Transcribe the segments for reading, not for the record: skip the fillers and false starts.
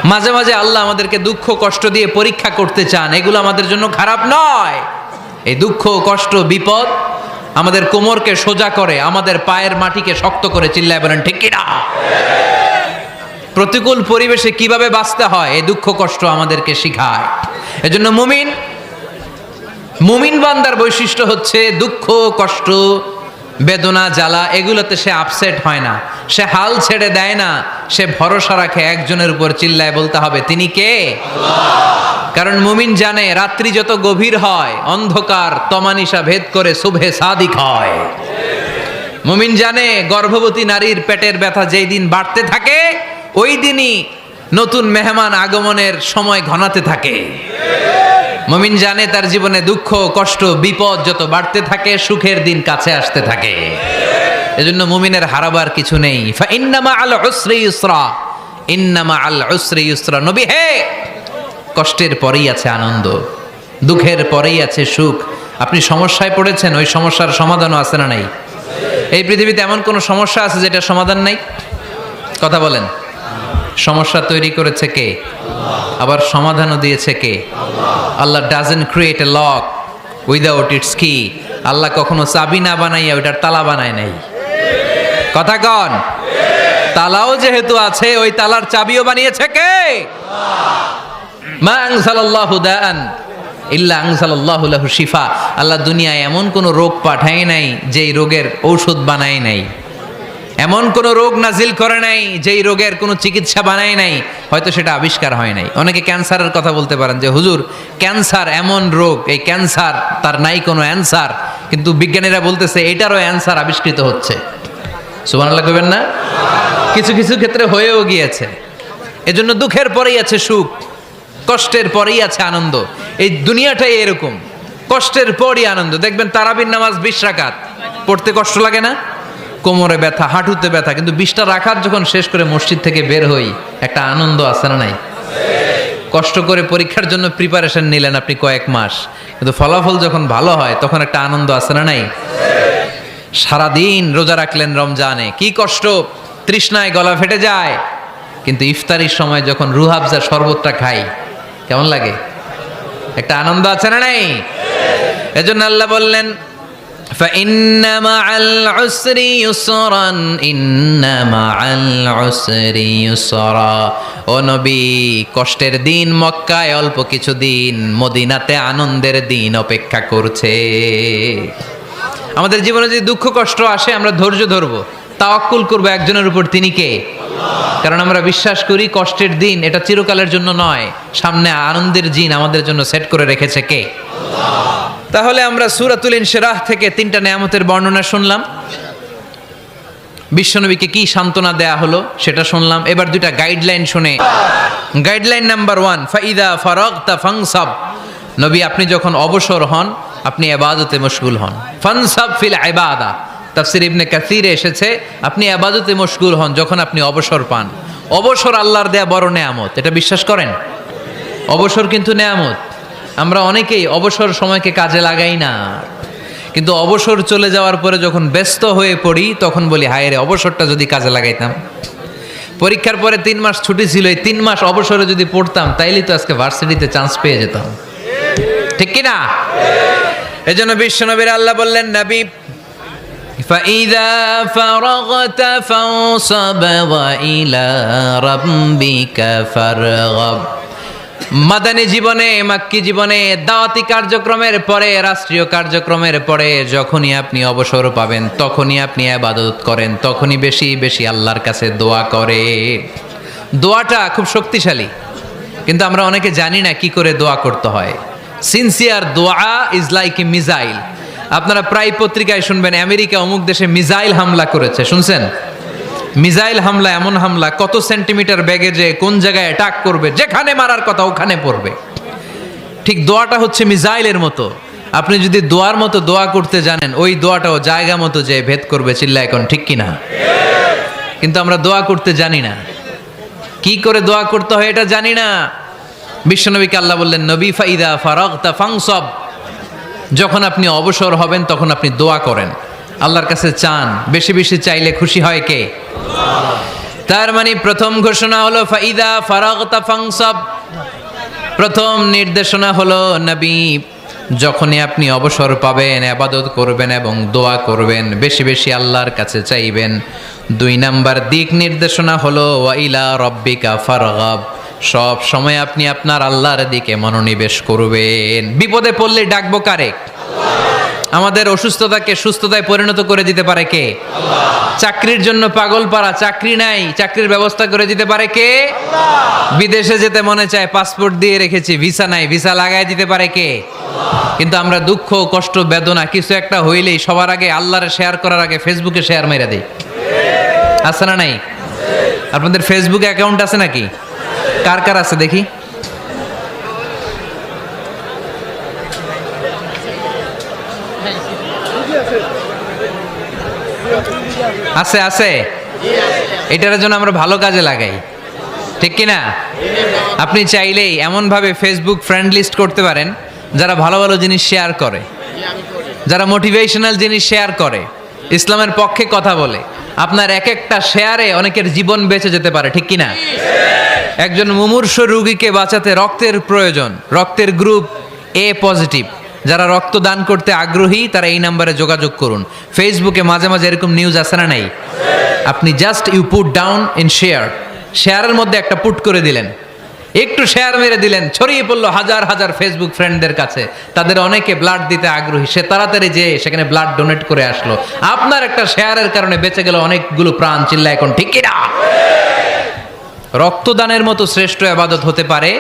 মাঝে মাঝে আল্লাহ আমাদেরকে দুঃখ কষ্ট দিয়ে পরীক্ষা করতে চান, এগুলো আমাদের জন্য খারাপ নয়। এই দুঃখ কষ্ট বিপদ আমাদের কোমরকে সোজা করে, আমাদের পায়ের মাটিকে শক্ত করে, চিল্লায় বলেন ঠিক কিনা? প্রতিকূল পরিবেশে কিভাবে বাঁচতে হয় এই দুঃখ কষ্ট আমাদেরকে শিখায়। এজন্য মুমিন বান্দার বৈশিষ্ট্য হচ্ছে দুঃখ কষ্ট বেদনা জ্বালা এগুলোতে সে আপসেট হয় না, সে হাল ছেড়ে দেয় না, সে ভরসা রাখে একজনের উপর, চিল্লায় বলতে হবে তিনি কে? কারণ মুমিন জানে রাত্রি যত গভীর হয় অন্ধকার তমানিসা ভেদ করে সুবহে সাদিক হয়। মুমিন জানে গর্ভবতী নারীর পেটের ব্যথা যেই দিন বাড়তে থাকে ওই দিনই নতুন মেহমান আগমনের সময় ঘনাতে থাকে। মুমিন জানে তার জীবনে দুঃখ কষ্ট বিপদ যত বাড়তে থাকে সুখের দিন কাছে আসতে থাকে। এজন্য মুমিনের হারাবার কিছু নেই। ফা ইন্না মাআল উসরি ইউসরা, ইন্না মাআল উসরি ইউসরা। নবী হে, কষ্টের পরেই আছে আনন্দ, দুঃখের পরেই আছে সুখ। আপনি সমস্যায় পড়েছেন, ওই সমস্যার সমাধানও আছে না নাই? এই পৃথিবীতে এমন কোন সমস্যা আছে যেটা সমাধান নাই? কথা বলেন। সমস্যা তৈরি করেছে কে? আবার সমাধানও দিয়েছে কে? Allah doesn't create a lock without its key. আল্লাহ কখনো চাবি না বানাইয়া ওইটার তালা বানায় নাই। কথা কন। তালাও যেহেতু আছে ওই তালার চাবিও বানিয়েছে কে? মা আনজালাল্লাহু দাআন ইল্লা আনজালাল্লাহু লাহু শিফা। আল্লাহ দুনিয়ায় এমন কোন রোগ পাঠায় নাই যেই রোগের ঔষধ বানায় নাই, এমন কোন রোগ নাজিল করে নাই যেই রোগের কোনো চিকিৎসা বানায় নাই, হয়তো সেটা আবিষ্কার হয় নাই। অনেকে ক্যান্সারের কথা বলতে পারেন যে হুজুর ক্যান্সার এমন রোগ, এই ক্যান্সার তার নাই কোনো অ্যান্সার, কিন্তু বিজ্ঞানীরা বলতেছে এটারও অ্যান্সার আবিষ্কৃত হচ্ছে। সুবহানাল্লাহ কইবেন না? কিছু কিছু ক্ষেত্রে হয়েও গিয়েছে। এজন্য দুঃখের পরেই আছে সুখ, কষ্টের পরেই আছে আনন্দ। এই দুনিয়াটাই এরকম, কষ্টের পরই আনন্দ। দেখবেন তারাবির নামাজ 20 রাকাত পড়তে কষ্ট লাগে না? কোমরে ব্যথা, হাঁটুতে ব্যথা, কিন্তু 20টা রাকাত যখন শেষ করে মসজিদ থেকে বের হই একটা আনন্দ আছে না নাই? কষ্ট করে পরীক্ষার জন্য প্রিপারেশন নিলেন আপনি কয়েক মাস, কিন্তু ফলাফল যখন ভালো হয় তখন একটা আনন্দ আছে না নাই? সারাদিন রোজা রাখলেন রমজানে, কি কষ্ট, তৃষ্ণায় গলা ফেটে যায়, কিন্তু ইফতারির সময় যখন রুহাবজা শরবতটা খাই কেমন লাগে? একটা আনন্দ আছে না নাই? এজন্য আল্লাহ বললেন فَإِنَّ مَعَ الْعُسْرِ يُسْرًا إِنَّ مَعَ الْعُسْرِ يُسْرًا। ও নবী, কষ্টের দিন মক্কায় অল্প কিছু দিন, মদিনাতে আনন্দের দিন অপেক্ষা করছে। আমাদের জীবনে যদি দুঃখ কষ্ট আসে আমরা ধৈর্য ধরবো, তাওয়াক্কুল করবো একজনের উপর, তিনি কে? কারণ আমরা বিশ্বাস করি কষ্টের দিন এটা চিরকালের জন্য নয়, সামনে আনন্দের দিন আমাদের জন্য সেট করে রেখেছে কে? তাহলে আমরা সূরাতুল ইনশিরাহ থেকে 3টা নেয়ামতের বর্ণনা শুনলাম, বিশ্বনবীকে কি সান্ত্বনা দেয়া হলো সেটা শুনলাম। এবার 2টা গাইডলাইন শুনে, গাইডলাইন নাম্বার 1, ফাইদা ফারাগতা ফানসাব। নবী আপনি যখন অবসর হন আপনি ইবাদতে মশগুল হন। ফানসাব ফিল ইবাদা, তাফসীর ইবনে কাসিরে এসেছে আপনি ইবাদতে মশগুল হন যখন আপনি অবসর পান। অবসর আল্লাহর দেয়া বড় নেয়ামত, এটা বিশ্বাস করেন? অবসর কিন্তু নেয়ামত। আমরা অনেকেই অবসর সময়কে কাজে লাগাই না, কিন্তু অবসর চলে যাওয়ার পরে যখন ব্যস্ত হয়ে পড়ি তখন বলি হায় রে অবসরটা যদি কাজে লাগাইতাম। পরীক্ষার পরে 3 মাস ছুটি ছিল, এই 3 মাস অবসরে যদি পড়তাম তাইলে তো আজকে ভার্সিটিতে চান্স পেয়ে যেতাম, ঠিক কি না? এজন্য বিশ্বনবীর আল্লাহ বললেন নবী ফাইদা ফারাগতা ফানসাব ওয়া ইলা রাব্বিকা ফারগাব। মাদানী জীবনে, মাক্কি জীবনে, দাওয়াতি কার্যক্রমের পরে, রাষ্ট্রীয় কার্যক্রমের পরে যখনই আপনি অবসর পাবেন তখনই আপনি ইবাদত করেন, তখনই বেশি বেশি আল্লাহর কাছে দোয়া করে। দোয়াটা খুব শক্তিশালী, কিন্তু আমরা অনেকে জানি না কি করে দোয়া করতে হয়। সিনসিয়ার দোয়া ইজ লাইক এ মিসাইল। আপনারা প্রায় পত্রিকায় শুনবেন আমেরিকা অমুক দেশে মিসাইল হামলা করেছে, শুনছেন? মিসাইল হামলা এমন হামলা কত সেন্টিমিটার বেগে যে কোন জায়গায় অ্যাটাক করবে, যেখানে মারার কথা ওখানে পড়বে। ঠিক দোয়াটা হচ্ছে মিসাইলের মতো। আপনি যদি দোয়ার মতো দোয়া করতে জানেন ওই দোয়াটাও জায়গা মতো যে ভেদ করবে, চিল্লা এখন ঠিক কিনা? কিন্তু আমরা দোয়া করতে জানি না, কি করে দোয়া করতে হয় এটা জানি না। বিশ্বনবীকে আল্লাহ বললেন নবী ফাইদা ফারাগতা ফানসাব, যখন আপনি অবসর হবেন তখন আপনি দোয়া করেন, আল্লাহর কাছে চান। বেশি বেশি চাইলে খুশি হয় কে? তার মানে প্রথম ঘোষণা হলো ফাইদা ফারাগতা ফানসাব। প্রথম নির্দেশনা হলো নবী, যখনই আপনি অবসর পাবেন ইবাদত করবেন এবং দোয়া করবেন, বেশি বেশি আল্লাহর কাছে চাইবেন। 2 নাম্বার দিক নির্দেশনা হলো ওয়াইলা রব্বিকা ফারগাব, সব সময় আপনি আপনার আল্লাহর দিকে মনোনিবেশ করবেন। বিপদে পড়লে ডাকবো কারে? আমাদের অসুস্থতাকে সুস্থতায় পরিণত করে দিতে পারে কে? চাকরির জন্য পাগল পারা, চাকরি নাই, চাকরির ব্যবস্থা করে দিতে পারে কে? বিদেশে যেতে মনে চায়, পাসপোর্ট দিয়ে রেখেছি, ভিসা নাই, ভিসা লাগাই দিতে পারে কে? কিন্তু আমরা দুঃখ কষ্ট বেদনা কিছু একটা হইলেই সবার আগে আল্লাহরে শেয়ার করার আগে ফেসবুকে শেয়ার মেরে দেই। আছে না নাই? আপনাদের ফেসবুক অ্যাকাউন্ট আছে নাকি? কার কার আছে দেখি? আছে আছে। এটার জন্য আমরা ভালো কাজে লাগাই, ঠিক কিনা? আপনি চাইলেই এমনভাবে ফেসবুক ফ্রেন্ড লিস্ট করতে পারেন যারা ভালো ভালো জিনিস শেয়ার করে, যারা মোটিভেশনাল জিনিস শেয়ার করে, ইসলামের পক্ষে কথা বলে। আপনার এক একটা শেয়ারে অনেকের জীবন বেঁচে যেতে পারে, ঠিক কিনা? একজন মুমূর্ষ রোগীকে বাঁচাতে রক্তের প্রয়োজন, রক্তের গ্রুপ এ পজিটিভ। যারা রক্ত দান করতে আগ্রহী তারা এই নাম্বারে যোগাযোগ করুন। ফেসবুকে মাঝে মাঝে এরকম নিউজ আসে না নাই? আপনি just you put down in share, শেয়ারের মধ্যে একটা পুট করে দিলেন, একটু শেয়ার মেরে দিলেন, ছড়িয়ে পড়লো হাজার হাজার ফেসবুক ফ্রেন্ডদের কাছে। তাদের অনেকে ব্লাড দিতে আগ্রহী, সে তাড়াতাড়ি যেয়ে সেখানে ব্লাড ডোনেট করে আসলো। আপনার একটা শেয়ারের কারণে বেঁচে গেল অনেকগুলো প্রাণ। চিল্লা এখন ঠিক কিনা? রক্তদানের মতো শ্রেষ্ঠ ইবাদত হতে পারে?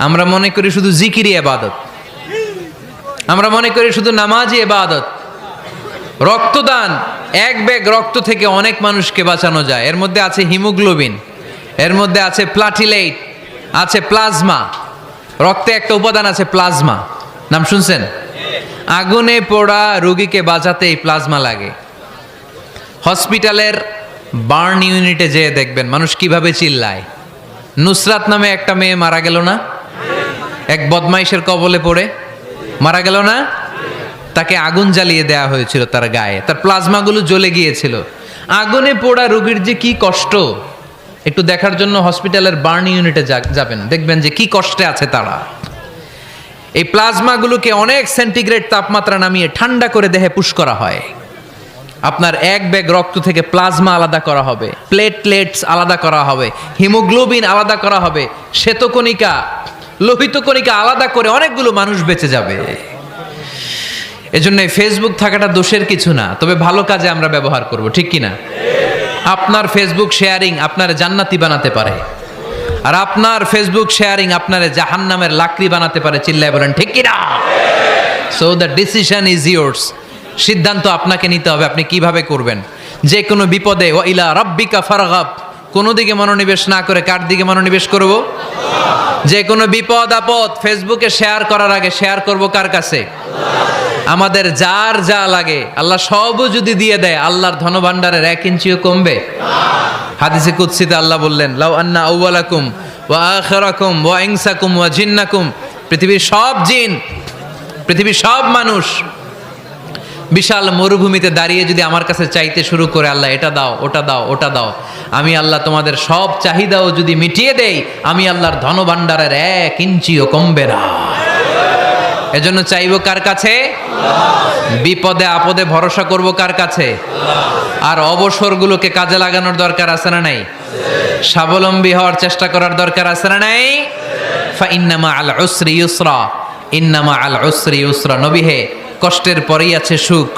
আমরা মনে করি শুধু জিকিরি ইবাদত, আমরা মনে করি শুধু নামাজি ইবাদত। রক্তদান, এক ব্যাগ রক্ত থেকে অনেক মানুষকে বাঁচানো যায়। এর মধ্যে আছে হিমোগ্লোবিন, এর মধ্যে আছে প্লাটিলেট, আছে প্লাজমা। রক্তে একটা উপাদান আছে প্লাজমা, নাম শুনছেন? আগুনে পোড়া রোগীকে বাঁচাতে এই প্লাজমা লাগে। হসপিটালের বার্ন ইউনিটে যেয়ে দেখবেন মানুষ কিভাবে চিল্লায়। নুসরাত নামে একটা মেয়ে মারা গেল না? এক বদমাইশের কবলে পড়ে মারা গেল না? তাকে আগুন জ্বালিয়ে দেয়া হয়েছিল তার গায়ে, তার প্লাজমাগুলো জ্বলে গিয়েছিল। আগুনে পোড়া রোগীর যে কি কষ্ট, একটু দেখার জন্য হসপিটালের বার্ন ইউনিটে যাবেন, দেখবেন যে কি কষ্টে আছে তারা। এই প্লাজমাগুলোকে অনেক সেন্টিগ্রেড তাপমাত্রা নামিয়ে ঠান্ডা করে দেহে পুশ করা হয়। আপনার এক ব্যাগ রক্ত থেকে প্লাজমা আলাদা করা হবে, প্লেটলেটস আলাদা করা হবে, হিমোগ্লোবিন আলাদা করা হবে, শ্বেতকণিকা, লোহিত কণিকা আলাদা করে অনেকগুলো মানুষ বেঁচে যাবে। এজন্য ফেসবুক থাকাটা দোষের কিছু না, তবে ভালো কাজে আমরা ব্যবহার করব, ঠিক কিনা? আপনার ফেসবুক শেয়ারিং আপনার জান্নাতি বানাতে পারে, আর আপনার ফেসবুক শেয়ারিং আপনার জাহান্নামের লাকড়ি বানাতে পারে। চিল্লায় বলেন ঠিক কিনা? So the decision is yours. সিদ্ধান্ত আপনাকে নিতে হবে, আপনি কিভাবে করবেন। যে কোনো বিপদে ওয়াইলা রাব্বিকা ফারগাব, কোনো দিকে মনোনিবেশ না করে কার দিকে মনোনিবেশ করব? যে কোনো বিপদ আপদ ফেসবুকে শেয়ার করার আগে শেয়ার করব কার কাছে? আমাদের যার যা লাগে আল্লাহ সবও যদি দিয়ে দেয়, আল্লাহর ধনভাণ্ডারের 1 ইঞ্চিও কমবে? হাদিসে কুদসিতে আল্লাহ বললেন, লাউ আন্না আউওয়ালাকুম ওয়া আখিরাকুম ওয়া ইনসাকুম ওয়া জিন্নাকুম, পৃথিবীর সব জিন, পৃথিবীর সব মানুষ বিশাল মরুভূমিতে দাঁড়িয়ে যদি আমার কাছে চাইতে শুরু করে, আল্লাহ এটা দাও, ওটা দাও, ওটা দাও, আমি আল্লাহ তোমাদের সব চাহিদাও যদি মিটিয়ে দেই, আমি আল্লাহর ধনভাণ্ডারের 1 ইঞ্চিও কমবে না। এজন্য চাইবো কার কাছে? বিপদে আপদে ভরসা করব কার কাছে? আর অবসরগুলোকে কাজে লাগানোর দরকার আছে না নাই? স্বাবলম্বী হওয়ার চেষ্টা করার দরকার আছে না নাই? ফা ইন্নামা আল উসরি ইউসরা, ইন্নামা আল উসরি ইউসরা। নবী হে, কষ্টের পরেই আছে সুখ,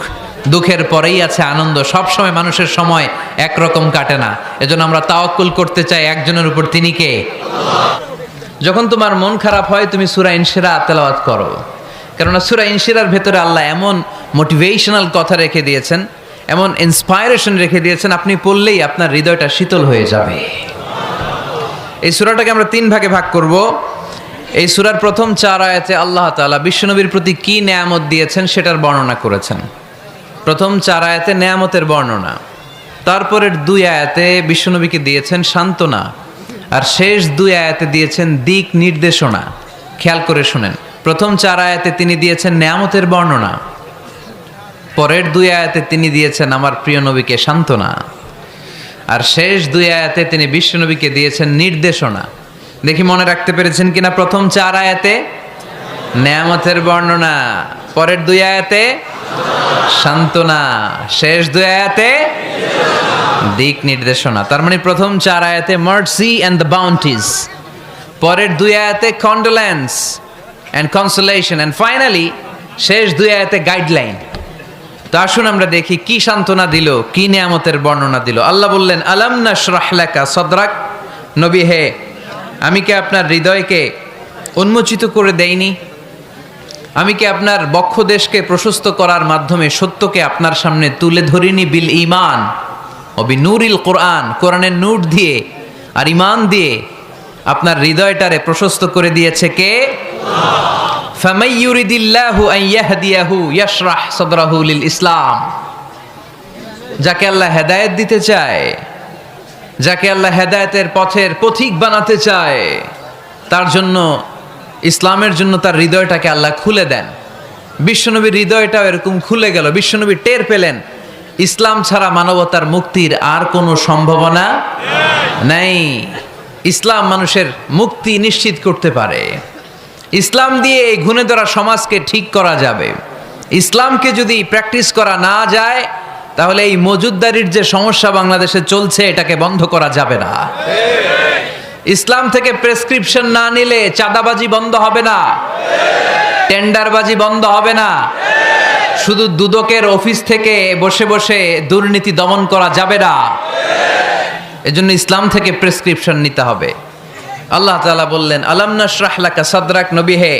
দুঃখের পরেই আছে আনন্দ। সব সময় মানুষের সময় একরকম কাটে না। এজন্য আমরা তাওয়াক্কুল করতে চাই একজনের উপর, তিনি কে? যখন তোমার মন খারাপ হয় তুমি সূরা ইনশিরাহ তেলাওয়াত করো, কেননা সূরা ইনশিরাহর ভেতরে আল্লাহ এমন মোটিভেশনাল কথা রেখে দিয়েছেন, এমন ইন্সপায়ারেশন রেখে দিয়েছেন, আপনি পড়লেই আপনার হৃদয়টা শীতল হয়ে যাবে। এই সূরাটাকে আমরা 3 ভাগে ভাগ করব। এই সূরার প্রথম 4 আয়াতে আল্লাহ তাআলা বিশ্বনবীর প্রতি কি নেয়ামত দিয়েছেন সেটার বর্ণনা করেছেন। প্রথম 4 আয়াতে নেয়ামতের বর্ণনা, তারপরের 2 আয়াতে বিশ্বনবীকে দিয়েছেন সান্ত্বনা, আর শেষ 2 আয়াতে দিয়েছেন দিক নির্দেশনা। খেয়াল করে শুনেন, প্রথম 4 আয়াতে তিনি দিয়েছেন নেয়ামতের বর্ণনা, পরের 2 আয়াতে তিনি দিয়েছেন আমার প্রিয় নবীকে সান্ত্বনা। আর শেষ দুই আয়াতে তিনি বিশ্বনবীকে দিয়েছেন নির্দেশনা। দেখি মনে রাখতে পেরেছেন কিনা? প্রথম 4 আয়াতে নেয়ামতের বর্ণনা, পরের 2 আয়াতে সান্ত্বনা, শেষ 2 আয়াতে দিক নির্দেশনা। তার মানে প্রথম 4 আয়াতে মার্সি এন্ড দ্য বাউন্টিজ, পরের 2 আয়াতে condolence and consolation, and finally শেষ 2 আয়াতে গাইডলাইন। তো আসুন আমরা দেখি কি সান্ত্বনা দিল, কি নিয়ামতের বর্ণনা দিল। আল্লাহ বললেন, আলাম নাশরাহ লাকা সাদরাক, নবী হে, আমি কি আপনার হৃদয়কে উন্মোচিত করে দেইনি? আমি কি আপনার বক্ষদেশকে প্রশস্ত করার মাধ্যমে সত্যকে আপনার সামনে তুলে ধরিনি? বিল ঈমান ও বিনূরিল কোরআন, কোরআনের নূর দিয়ে আর ঈমান দিয়ে আপনার হৃদয়টারে প্রশস্ত করে দিয়েছে কে? ফামাই ইউরিদিল্লাহু আন ইয়াহদিয়াহু ইয়াশরাহ সাদরাহু লিল ইসলাম। যাকে আল্লাহ হেদায়েত দিতে চায়, যাকে আল্লাহ হেদায়েতের পথের পথিক বানাতে চায়, তার জন্য, ইসলামের জন্য তার হৃদয়টাকে আল্লাহ খুলে দেন। বিশ্বনবীর হৃদয়টাও এরকম খুলে গেল। বিশ্বনবী টের পেলেন ইসলাম ছাড়া মানবতার মুক্তির আর কোনো সম্ভাবনা নাই। ইসলাম মানুষের মুক্তি নিশ্চিত করতে পারে। ইসলাম দিয়ে এই ঘুণে ধরা সমাজকে ঠিক করা যাবে। ইসলামকে যদি প্র্যাকটিস করা না যায়, তাহলে এই মজুদদারির যে সমস্যা বাংলাদেশে চলছে, এটাকে বন্ধ করা যাবে না। ইসলাম থেকে প্রেসক্রিপশন না নিলে চাঁদাবাজি বন্ধ হবে না, টেন্ডারবাজি বন্ধ হবে না, শুধু দুদকের অফিস থেকে বসে বসে দুর্নীতি দমন করা যাবে না। এজন্য ইসলাম থেকে প্রেসক্রিপশন নিতে হবে। আল্লাহ তাআলা বললেন, আলাম নাশরাহ লাকা সাদরাক, নবী হে,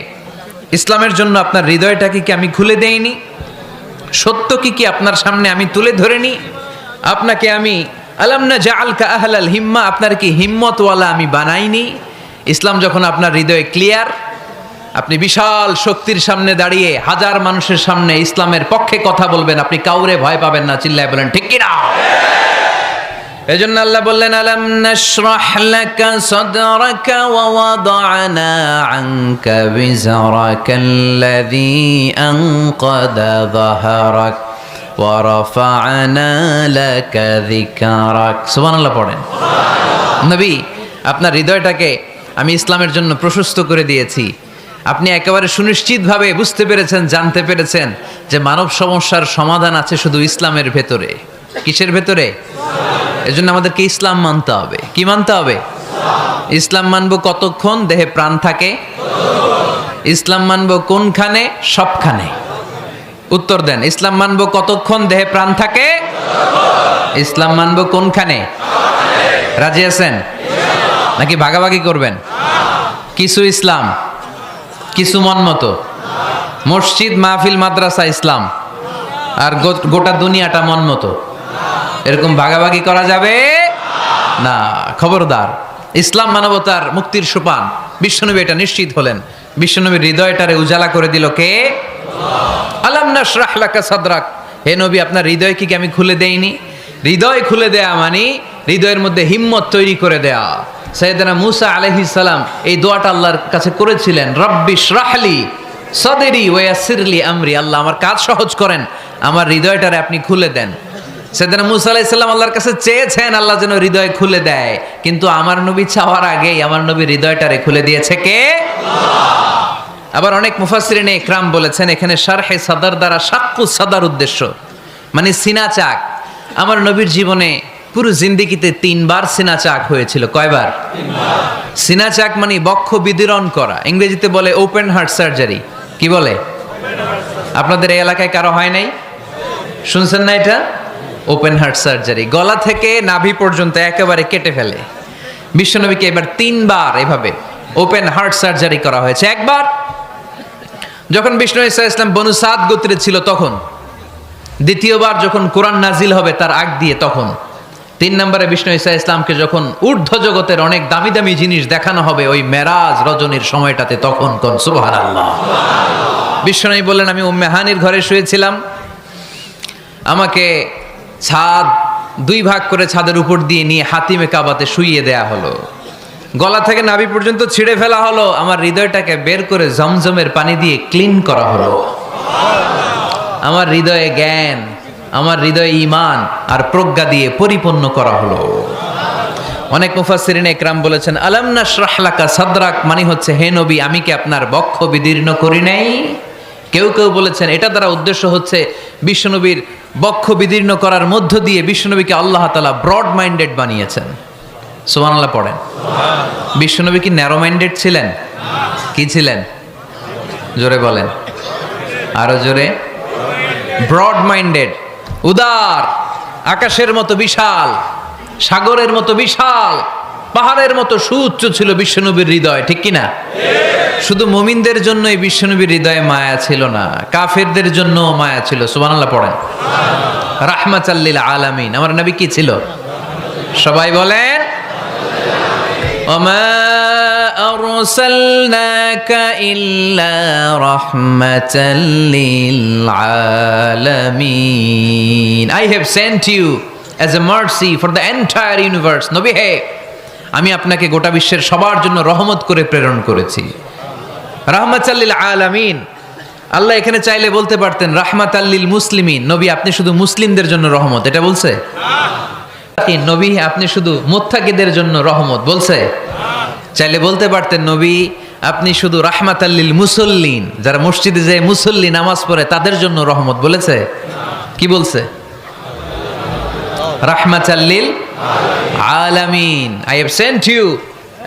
ইসলামের জন্য আপনার হৃদয়টাকে কি আমি খুলে দেইনি? সত্য কি আপনার সামনে আমি তুলে ধরিনি? আপনাকে আমি আলাম নাজআলকা আহলাল হিম্মা, আপনার কি হিম্মতওয়ালা আমি বানাইনি? ইসলাম যখন আপনার হৃদয়ে ক্লিয়ার, আপনি বিশাল শক্তির সামনে দাঁড়িয়ে হাজার মানুষের সামনে ইসলামের পক্ষে কথা বলবেন, আপনি কাউরে ভয় পাবেন না। চিল্লায় বলেন ঠিক কি না? এজন্য আল্লাহ বললেন, আলাম নাশরাহ লাকা সাদরাকা ওয়া ওয়াদা'না আনকা বিজরাকাল্লাযী আনকাদা যাহরাক ওয়া রাফা'না লাকা যিকরাক। সুবহানাল্লাহ পড়েন। নবী, আপনার হৃদয়টাকে আমি ইসলামের জন্য প্রশস্ত করে দিয়েছি। আপনি একেবারে সুনিশ্চিতভাবে বুঝতে পেরেছেন, জানতে পেরেছেন যে মানব সমস্যার সমাধান আছে শুধু ইসলামের ভেতরে। কিসের ভেতরে? এজন্য আমাদেরকে ইসলাম মানতে হবে। কি মানতে হবে? ইসলাম মানবো কতক্ষণ দেহে প্রাণ থাকে? ইসলাম মানবো কোনখানে? সবখানে। উত্তর দেন, ইসলাম মানবো কতক্ষণ দেহে প্রাণ থাকে? ইসলাম মানবো কোনখানে? রাজি আছেন নাকি ভাগাভাগি করবেন? কিছু ইসলাম, কিছু মন মতো। মসজিদ, মাহফিল, মাদ্রাসা ইসলাম, আর গোটা দুনিয়াটা মন মতো। এরকম ভাগাভাগি করা যাবে না, খবরদার। ইসলাম মানবতার মুক্তির সোপান। বিশ্বনবী এটা নিশ্চিত হলেন। বিশ্বনবীর হৃদয়টারে উজালা করে দিল কে? আলাম নাশরাহ লাকা সাদরাক, হে নবী, আপনার হৃদয় কি আমি খুলে দেইনি? হৃদয় খুলে দেয়া মানে হৃদয়ের মধ্যে হিম্মত তৈরি করে দেয়া। সাইয়েদনা মূসা আলাইহিস সালাম এই দোয়াটা আল্লাহর কাছে করেছিলেন, রব্বি ইশরাহলি সাদরি ওয়া ইয়াসসিরলি আমরি, আল্লাহ আমার কাজ সহজ করেন, আমার হৃদয়টারে আপনি খুলে দেন। সাইয়েদনা মূসা আলাইহিস সালাম আল্লাহর কাছে চেয়েছেন আল্লাহ যেন হৃদয় খুলে দেয়, কিন্তু আমার নবী চাওয়ার আগেই আমার নবী হৃদয়টারে খুলে দিয়েছে কে? আল্লাহ। আবার অনেক মুফাসসিরিনে ইকরাম বলেছেন এখানে শারহে সাদর দ্বারা শাক্কু সাদর উদ্দেশ্য, মানে সিনা চাক। আমার নবীর জীবনে পুরো জিন্দেগিতে 3 বার সিনা চাক হয়েছিল। কয়বার? 3 বার। সিনা চাক মানে বক্ষ বিদীর্ণ করা, ইংরেজিতে বলে ওপেন হার্ট সার্জারি। কি বলে? আপনাদের এই এলাকায় কারো হয় নাই? শুনছেন না এটা? ওপেন হার্ট সার্জারি, গলা থেকে নাভি পর্যন্ত একেবারে কেটে ফেলে। বিশ্বনবীকে এবার 3 বার এভাবে ওপেন হার্ট সার্জারি করা হয়েছে। একবার যখন বিষ্ণু ঈসা ইসলাম বনু সাদ গোত্রে ছিল তখন, দ্বিতীয়বার যখন কোরআন নাজিল হবে তার আগ দিয়ে তখন, 3 নম্বরে বিষ্ণু ঈসা ইসলামকে যখন ঊর্ধ্ব জগতের অনেক দামি দামি জিনিস দেখানো হবে ওই মেরাজ রজনীর সময়টাতে, তখন কোন সুবহানাল্লাহ। বিশ্বনবী বললেন, আমি উম্মে হানির ঘরে শুয়েছিলাম, আমাকে ছাদ 2 ভাগ করে ছাদের উপর দিয়ে নিয়ে হাতিমে কাবাতে শুইয়ে দেয়া হলো, গলা থেকে নাভি পর্যন্ত ছিঁড়ে ফেলা হলো, আমার হৃদয়টাকে বের করে জমজমের পানি দিয়ে ক্লিন করা হলো। আমার হৃদয়ে জ্ঞান, আমার হৃদয়ে ঈমান আর প্রজ্ঞা দিয়ে পরিপূর্ণ করা হলো। অনেক মুফাসসিরিন একরাম বলেছেন আলাম নাশরাহ লাকা সাদরাক মানে হচ্ছে হে নবী আমি কি আপনার বক্ষ বিদীর্ণ করি নাই। কেউ কেউ বলেছেন এটা দ্বারা উদ্দেশ্য হচ্ছে বিশ্বনবীর বক্ষ বিদীর্ণ করার মধ্য দিয়ে বিশ্বনবীকে আল্লাহ তাআলা ব্রড মাইন্ডেড বানিয়েছেন। সুবহানাল্লাহ পড়েন। বিশ্বনবী কি ন্যারো মাইন্ডেড ছিলেন? কি ছিলেন? জোরে বলেন, আরো জোরে। ব্রড মাইন্ডেড, উদার, আকাশের মতো বিশাল, সাগরের মতো বিশাল, পাহাড়ের মতো সুউচ্চ ছিল বিশ্বনবীর হৃদয়, ঠিক কিনা? শুধু মুমিনদের জন্য এই বিশ্বনবীর হৃদয়ে মায়া ছিল না, কাফেরদের জন্য মায়া ছিল। সুবহানাল্লাহ পড়েন। রাহমাতাল লিল আলামিন, আমার নবী কি ছিল? সবাই বলেন ওমা আরসালনাকা ইল্লা রাহমাতাল লিল আলামিন। I have sent you as a mercy for the entire universe. নবী হে, আমি আপনাকে গোটা বিশ্বের সবার জন্য রহমত করে প্রেরণ করেছি। রাহমাতাল লিল আলামিন। আল্লাহ এখানে চাইলে বলতে পারতেন রাহমাতাল লিল মুসলিমিন, নবী আপনি শুধু মুসলিমদের জন্য রহমত, এটা বলছে? নবী আপনি শুধু মুত্তাকিদের জন্য রহমত, বলছে? চাইলে বলতে পারতেন নবী আপনি শুধু রাহমাতাল লিল মুসল্লিন, যারা মসজিদে যায় মুসল্লি নামাজ পড়ে তাদের জন্য রহমত, বলেছে? কি বলছে? রাহমাতাল লিল আলামিন। I have sent you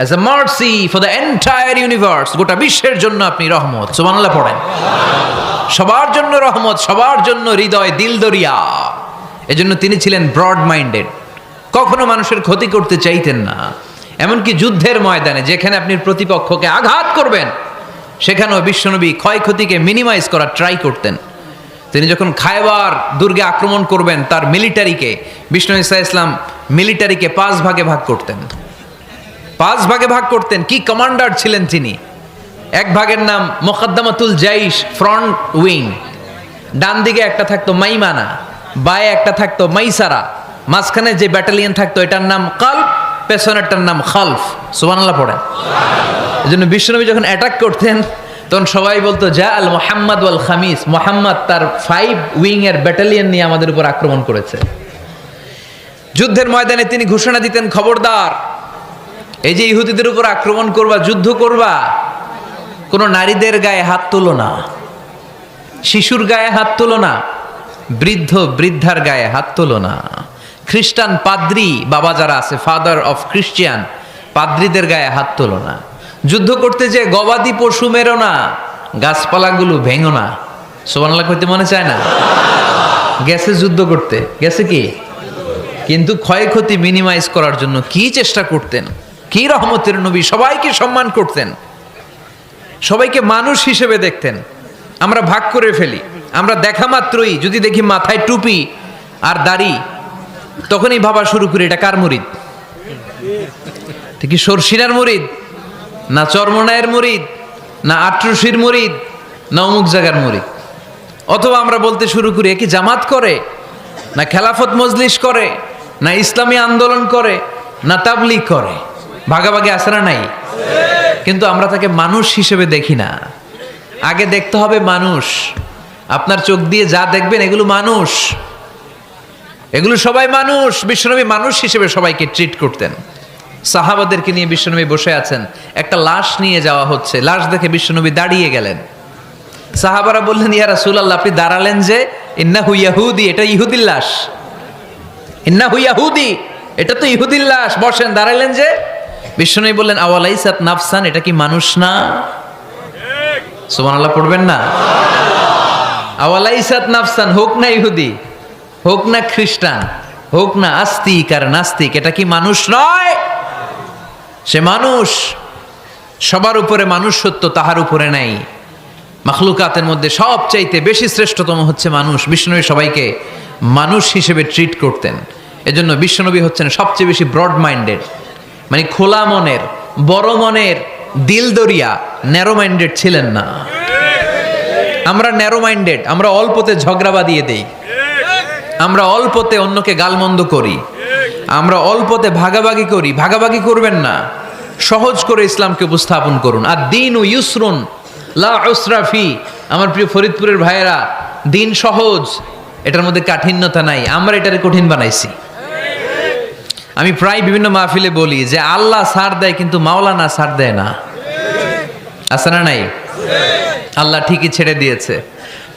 as a mercy for the entire universe. গোটা বিশ্বের জন্য আপনি রহমত। সুবহানাল্লাহ পড়েন। সবার জন্য রহমত, সবার জন্য হৃদয় দিল দরিয়া। এজন্য তিনি ছিলেন ব্রড মাইন্ডেড, কখনো মানুষের ক্ষতি করতে চাইতেন না। এমনকি যুদ্ধের ময়দানে যেখানে আপনি প্রতিপক্ষকে আঘাত করবেন সেখানেও বিশ্বনবী ক্ষয়ক্ষতিকে মিনিমাইজ করার ট্রাই করতেন। তিনি যখন খায়বার দুর্গে আক্রমণ করবেন তার মিলিটারিকে, বিষ্ণু ঈসা ইসলাম মিলিটারিকে 5 ভাগে ভাগ করতেন। 5 ভাগে ভাগ করতেন। কি কমান্ডার ছিলেন তিনি! এক ভাগের নাম মুকদ্দমাতুল জাইশ, ফ্রন্ট উইং। ডান দিকে একটা থাকতো মাইমানা, বায়ে একটা থাকতো মাইসারা, মাঝখানে যে ব্যাটালিয়ন থাকতো এটার নাম কালব, পেছনেরটার নাম খালফ। সুবহানাল্লাহ পড়েন। এজন্য বিশ্বনবী যখন অ্যাটাক করতেন তখন সবাই বলতো যা আল মুহাম্মদ ওয়াল খামিস, মুহাম্মদ তার 5 উইং এর ব্যাটালিয়ন নিয়ে আমাদের উপর আক্রমণ করেছে। যুদ্ধের ময়দানে তিনি ঘোষণা দিতেন খবরদার, এই যে ইহুদিদের উপর আক্রমণ করবা, যুদ্ধ করবা, কোনো নারীদের গায়ে হাত তুলো না, শিশুর গায়ে হাত তুলো না, বৃদ্ধ বৃদ্ধার গায়ে হাত তুলো না, খ্রিস্টান পাদ্রী বাবা যারা আছে, ফাদার অফ ক্রিশ্চিয়ান, পাদ্রীদের গায়ে হাত তোলো না। যুদ্ধ করতে যে গবাদি পশু মেরো না, গাছপালাগুলো ভেঙো না। সুবহানাল্লাহ কইতে মনে চায় না? গেছে যুদ্ধ করতে, গেছে কি, কিন্তু ক্ষয়ক্ষতি মিনিমাইজ করার জন্য কি চেষ্টা করতেন! কি রহমতের নবী! সবাইকে সম্মান করতেন, সবাইকে মানুষ হিসেবে দেখতেন। আমরা ভাগ করে ফেলি, আমরা দেখা মাত্রই যদি দেখি মাথায় টুপি আর দাড়ি, তখনই ভাবা শুরু করি এটা কার মুরিদ? কি সরসিনার মুরিদ, না চরমনায়ের মুরিদ, না আটরশির মুরিদ, না অমুক জায়গার মুরিদ? অথবা আমরা বলতে শুরু করি এ কি জামাত করে, না খেলাফত মজলিস করে, না ইসলামী আন্দোলন করে, না তাবলীগ করে। ভাগাভাগি আছে না নাই? কিন্তু আমরা তাকে মানুষ হিসেবে দেখি না। আগে দেখতে হবে মানুষ। আপনার চোখ দিয়ে যা দেখবেন এগুলো মানুষ, এগুলো সবাই মানুষ। বিশ্বনবী মানুষ হিসেবে সবাইকে ট্রিট করতেন। সাহাবাদেরকে নিয়ে বিশ্বনবী বসে আছেন, একটা লাশ নিয়ে যাওয়া হচ্ছে, লাশ দেখে বিশ্বনবী দাঁড়িয়ে গেলেন। সাহাবারা বললেন ইয়া রাসূলুল্লাহ আপনি দাঁড়ালেন যে? ইন্নাহু ইয়াহুদি, এটা ইহুদির লাশ। ইন্নাহু ইয়াহুদি, এটা তো ইহুদির লাশ, বসেন, দাঁড়ালেন যে? বিশ্বনবী বললেন আওয়ালাইসাত নাফসান, এটা কি মানুষ না? সুবহানাল্লাহ পড়বেন না? আওয়ালাইসাত নাফসান, হোক না ইহুদি, হোক না খ্রিস্টান, হোক না আস্তিক আর নাস্তিক, এটা কি মানুষ নয়? সে মানুষ। সবার উপরে মানুষ সত্য, তাহার উপরে নাই। মাখলুকাতের মধ্যে সবচাইতে বেশি শ্রেষ্ঠতম হচ্ছে মানুষ। বিশ্বনবী সবাইকে মানুষ হিসেবে ট্রিট করতেন। এজন্য বিশ্বনবী হচ্ছেন সবচেয়ে বেশি ব্রড মাইন্ডেড, মানে খোলা মনের, বড় মনের, দিল দরিয়া। ন্যারো মাইন্ডেড ছিলেন না। আমরা ন্যারো মাইন্ডেড, আমরা অল্পতে ঝগড়া বাঁধিয়ে দেই, আমরা অল্পতে অন্যকে গালমন্দ করি, আমরা অল্পতে ভাগাভাগি করি। ভাগাভাগি করবেন না, সহজ করে ইসলামকে উপস্থাপন করুন। আর দিন ও ইউসরুন লা উসরা ফি। আমার প্রিয় ফরিদপুরের ভাইয়েরা, দিন সহজ, এটার মধ্যে কাঠিন্যতা নাই, আমরা এটারে কঠিন বানাইছি। আমি প্রায় বিভিন্ন মাহফিলে বলি যে আল্লাহ ছাড় দেয় কিন্তু মাওলানা ছাড় দেয় না, আছে না নাই? আল্লাহ ঠিকই ছেড়ে দিয়েছে।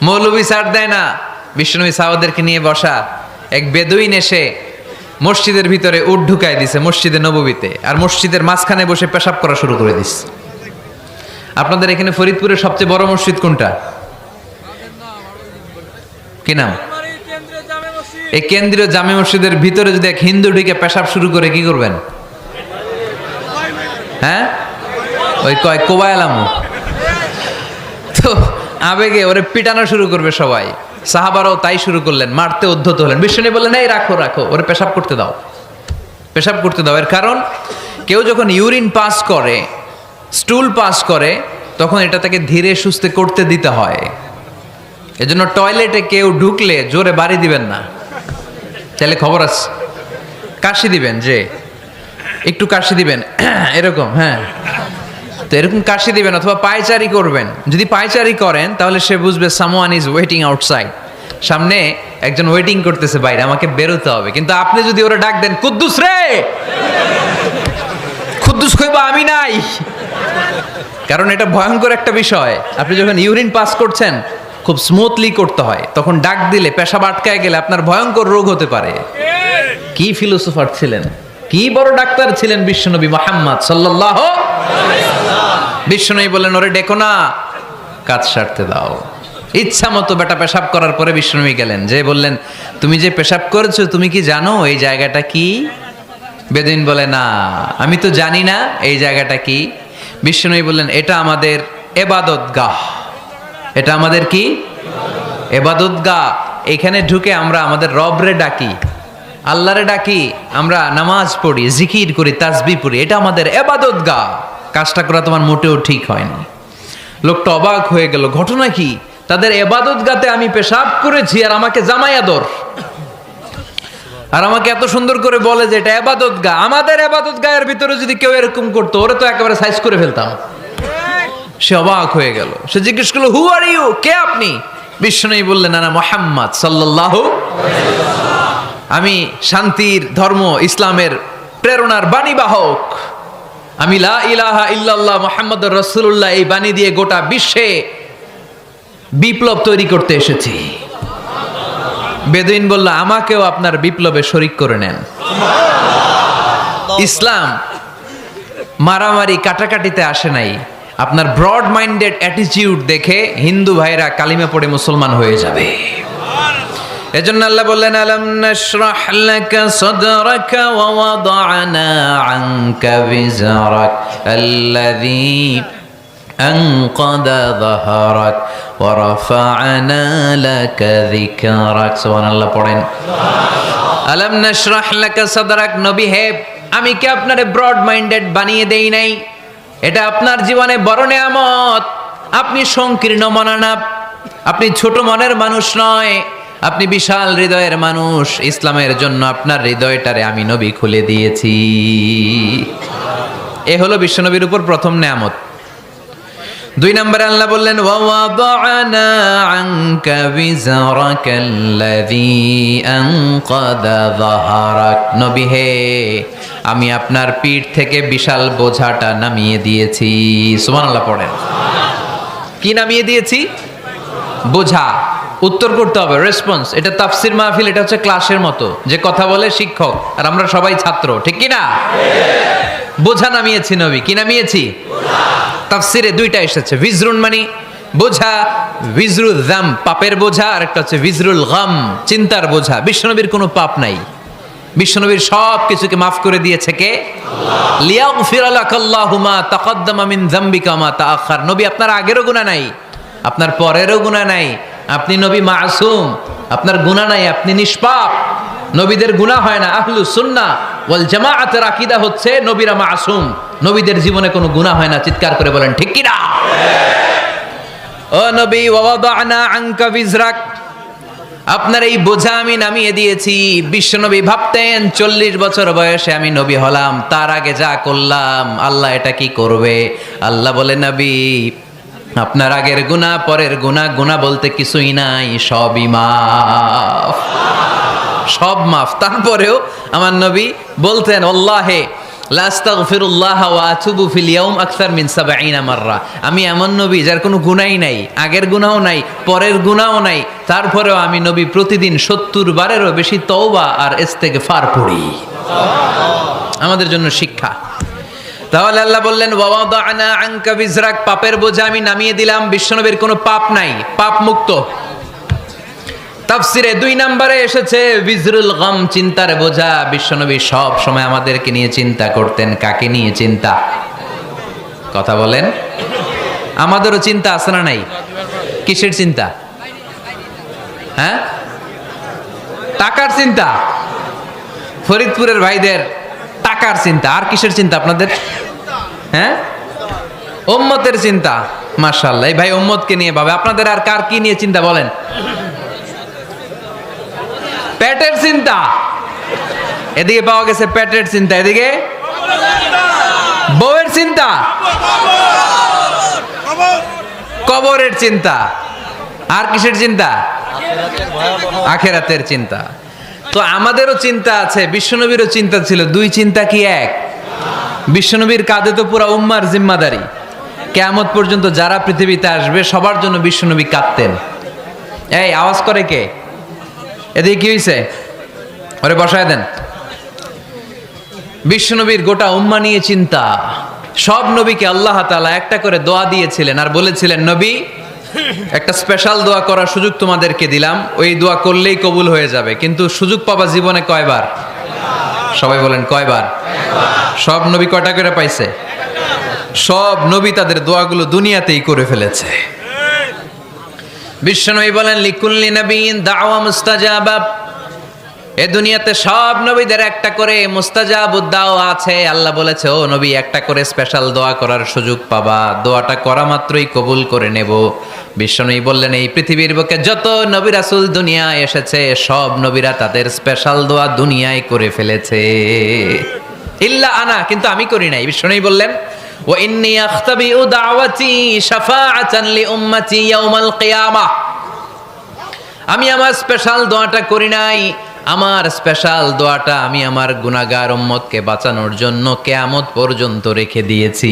মৌলভী ছাড় দেয় না। বিশ্বনবী সাহাবাদেরকে নিয়ে বসা এক বেদুইন এসে মসজিদের ভিতরে উট ঢুকায় দিছে, মসজিদে নববীতে, আর মসজিদের মাঝখানে বসে পেশাব করা শুরু করে দিছে। আপনাদের এখানে ফরিদপুরের সবচেয়ে বড় মসজিদ কোনটা? কি নাম? এই কেন্দ্রীয় জামে মসজিদের ভিতরে যদি এক হিন্দু ঢুকে পেশাব শুরু করে কি করবেন? হ্যাঁ, ওই কয় কোবায়ালামু। তো আবেগে ওরে পিটানো শুরু করবে সবাই। সাহাবারাও তাই শুরু করলেন, মারতে উদ্ধত হলেন। বিষ্ণু বললেন, এই রাখো রাখো, ওরে পেশাব করতে দাও, পেশাব করতে দাও। এর কারণ কেউ যখন ইউরিন পাস করে, স্টুল পাস করে, তখন এটা তাকে ধীরে সুস্থে করতে দিতে হয়। এজন্য টয়লেটে কেউ ঢুকলে জোরে বাড়ি দিবেন না, তাহলে খবর আছে। কাশি দিবেন, যে একটু কাশি দিবেন এরকম, হ্যাঁ, তো এরকম কাশি দিবেন। অথবা পায়চারি করবেন। যদি পায়চারি করেন তাহলে সে বুঝবে সামওয়ান ইজ ওয়েটিং আউটসাইড, সামনে একজন ওয়েটিং করতেছে বাইরে, আমাকে বেরোতে হবে। কিন্তু আপনি যদি ওরা ডাক দেন, কুদ্দুস রে, কুদ্দুস কইবা আমি নাই, কারণ এটা ভয়ঙ্কর একটা বিষয়। আপনি যখন ইউরিন পাস করছেন খুব স্মুথলি করতে হয়, তখন ডাক দিলে পেশাব আটকায় গেলে আপনার ভয়ঙ্কর রোগ হতে পারে। কি ফিলোসোফার ছিলেন, কি বড় ডাক্তার ছিলেন বিশ্বনবী মুহাম্মদ সাল্লাল্লাহু আলাইহি ওয়াসাল্লাম। বিশ্বনবী বললেন, ওরে ডেকো না, কাজ সারতে দাও। ইচ্ছা মতো বেটা পেশাব করার পরে বিশ্বনবী গেলেন, যে বললেন, তুমি যে পেশাব করেছো তুমি কি জানো এই জায়গাটা কি? বেদুইন বলে, না আমি তো জানি না এই জায়গাটা কি। বিশ্বনবী বললেন, এটা আমাদের ইবাদতগাহ। এটা আমাদের কি? ইবাদতগাহ। এখানে ঢুকে আমরা আমাদের রবরে ডাকি, আল্লাহরে ডাকি, আমরা নামাজ পড়ি, জিকির করি, তাসবিহ পড়ি, এটা আমাদের ইবাদতগাহ। কাজটা করা তোমার মোটেও ঠিক হয়নি। লোকটা অবাক হয়ে গেল, ঘটনা কি? তাদের ইবাদতগাহতে আমি পেশাব করেছি আর আমাকে জামাই আদর, আর আমাকে এত সুন্দর করে বলে যে এটা ইবাদতগাহ। আমাদের ইবাদতগাহের ভিতরে যদি কেউ এরকম করতো, ওরে তো একেবারে সাইজ করে ফেলতাম। সে অবাক হয়ে গেল। সে জিজ্ঞেস করলো, হু আর ইউ, কে আপনি? বিশ্বনবী বললেন, না মুহাম্মদ সাল্লাল্লাহু আলাইহি ওয়াসাল্লাম, আমি শান্তির ধর্ম ইসলামের প্রেরণার বাণীবাহক। আমি লা ইলাহা ইল্লাল্লাহ মুহাম্মাদুর রাসূলুল্লাহ এই বাণী দিয়ে গোটা বিশ্বে বিপ্লব তৈরি করতে এসেছি। বেদুইন বলল, আমাকেও আপনার বিপ্লবে শরীক করে নেন। ইসলাম মারামারি কাটাকাটিতে আসে নাই। আপনার ব্রড মাইন্ডেড অ্যাটিটিউড দেখে হিন্দু ভাইরা কালিমা পড়ে মুসলমান হয়ে যাবে। এজন্য আল্লাহ বললেন, আলাম নাশরাহ লাকা সাদরাকা ওয়া ওয়াদা'না আনকা বিজরাক আল্লাযী আনকাদা যাহরাক ওয়া রাফা'না লাকা যিকরাক। সুবহানাল্লাহ পড়েন। আলাম নাশরাহ লাকা সাদরাক, নবী হে, আমি কি আপনারে ব্রড মাইন্ডেড বানিয়ে দেই নাই? এটা আপনার জীবনে বড় নেয়ামত। আপনি সংকীর্ণ মনা না, আপনি ছোট মনের মানুষ নয়, আপনি বিশাল হৃদয়ের মানুষ। ইসলামের জন্য আপনার হৃদয়টারে আমি নবী খুলে দিয়েছি। এ হলো বিশ্বনবীর উপর প্রথম নেয়ামত। 2 নম্বরে আল্লাহ বললেন, ওয়া ওয়াদা'না আনকা বিজরাকাল্লাযী আনকাদা যাহরাক। নবী হে, আমি আপনার পিঠ থেকে বিশাল বোঝাটা নামিয়ে দিয়েছি। সুবহানাল্লাহ পড়েন। কি নামিয়ে দিয়েছি? বোঝা। উত্তর করতে হবে, রেসপন্স। এটা তাফসির মাহফিল, এটা হচ্ছে ক্লাসের মতো, যে কথা বলে শিক্ষক আর আমরা সবাই ছাত্র, ঠিক কি না? বোঝা নামিয়েছি নবী। কি নামিয়েছি? তাফসিরে 2টা এসেছে। ভিজরুন মানে বোঝা, ভিজরুল যাম পাপের বোঝা, আর একটা হচ্ছে ভিজরুল গাম চিন্তার বোঝা। বিশ্বনবীর কোনো পাপ নাই, বিশ্বনবীর সব কিছুকে মাফ করে দিয়েছে কে? আল্লাহ। লিয়াগফিরা লাকাল্লাহু মা তাকাদ্দামা মিন যামবিকা মা তাআখার। নবী আপনার আগেরও গুনাহ নাই, আপনার পরেরও গুনাহ নাই। আপনি নবী মাসুম, আপনার গুনাহ নাই, আপনি নিষ্পাপ। নবীদের গুনাহ হয় না। আহলুস সুন্নাহ ওয়াল জামাআতের আকীদা হচ্ছে নবীরা মাসুম, নবীদের জীবনে কোনো গুনাহ হয় না। চিৎকার করে বলেন ঠিক কি না? ও নবী, ওয়া ওয়াদা'না আনকা বিজরাক, আপনার এই বোঝা আমি নামিয়ে দিয়েছি। বিশ্বনবী ভাবতেন 40 বছর বয়সে আমি নবী হলাম, তার আগে যা করলাম আল্লাহ এটা কি করবে? আল্লাহ বলে, নবী আপনার আগের গুনাহ, পরের গুনাহ, গুনাহ বলতে কিছুই নাই, সবই মাফ, সব মাফ। তারপরেও আমার নবী বলতেন, আল্লাহে লা আস্তাগফিরুল্লাহ ওয়া আতুবু ফিল ইয়াউম আকসার মিন ৭০ মাররা। আমি এমন নবী যার কোনো গুনাহই নাই, আগের গুনাহও নাই, পরের গুনাহও নাই, তারপরেও আমি নবী প্রতিদিন ৭০ বারেরও বেশি তওবা আর ইস্তেগফার পড়ি। আমাদের জন্য শিক্ষা। তাহলে আল্লাহ বললেন, ওয়া ওয়াদানা আনকা বিজরাক, পাপের বোঝা আমি নামিয়ে দিলাম। বিশ্বনবীর কোনো পাপ নাই, পাপ মুক্ত। তাফসিরে ২ নম্বরে এসেছে বিজরুল গাম, চিন্তার বোঝা। বিশ্বনবী সব সময় আমাদেরকে নিয়ে চিন্তা করতেন। কাকে নিয়ে চিন্তা? কথা বলেন। আমাদেরও চিন্তা আছে না নাই? কিসের চিন্তা? হ্যাঁ, টাকার চিন্তা। ফরিদপুরের ভাইদের টাকার চিন্তা। আর কিসের চিন্তা আপনাদের? হ্যাঁ, উম্মতের চিন্তা। মাশাআল্লাহ, এই ভাই উম্মতকে নিয়ে ভাবে। আপনাদের আর কার কি নিয়ে চিন্তা বলেন? পেটের চিন্তা। এদিকে পাওয়া গেছে পেটের চিন্তা, এদিকে বউয়ের চিন্তা, কবরের চিন্তা। আর কিসের চিন্তা? আখিরাতের চিন্তা। তো আমাদেরও চিন্তা আছে, বিশ্বনবীরও চিন্তা ছিল। ২ চিন্তা কি এক? বিশ্বনবীর কাঁধে তো পুরা উম্মার জিম্মাদারি। কিয়ামত পর্যন্ত যারা পৃথিবীতে আসবে সবার জন্য বিশ্বনবী কাঁদতেন। এই আওয়াজ করে কে? এদিকে কি হয়েছে? ওরে বসায় দেন। বিশ্বনবীর গোটা উম্মা নিয়ে চিন্তা। সব নবীকে আল্লাহ তাআলা একটা করে দোয়া দিয়েছিলেন আর বলেছিলেন, নবী একটা স্পেশাল দোয়া করার সুযোগ তোমাদেরকে দিলাম, ওই দোয়া করলেই কবুল হয়ে যাবে। কিন্তু সুযোগ পাবা জীবনে কয়বার? সবাই বলেন কয়বার? সব নবী কয়টা করে পাইছে? সব নবী তাদের দোয়াগুলো দুনিয়াতেই করে ফেলেছে। বিশ্বনবী বলেন, লিকুল্লি নবিয়্যিন দাওয়া মুস্তাজাবা। এ দুনিয়াতে সব নবীদের একটা করে মুস্তাজাবুদ দাওয়া আছে। আল্লাহ বলেছে, ও নবী একটা করে স্পেশাল দোয়া করার সুযোগ পাবা, দোয়াটা করা মাত্রই কবুল করে নেব। বিশ্বনবী বললেন, এই পৃথিবীর বুকে যত নবী রাসূল দুনিয়ায় এসেছে সব নবীরা তাদের স্পেশাল দোয়া দুনিয়ায় করে ফেলেছে, ইল্লা আনা, কিন্তু আমি করি নাই। বিশ্বনবী বললেন, ওয়া ইন্নী আখতাবিউ দাওয়াতি শাফাআতান লি উম্মতি ইয়াউমাল কিয়ামাহ। আমি আমার স্পেশাল দোয়াটা করি নাই, আমার স্পেশাল দোয়াটা আমি আমার গুনাহগার উম্মতকে বাঁচানোর জন্য কিয়ামত পর্যন্ত রেখে দিয়েছি।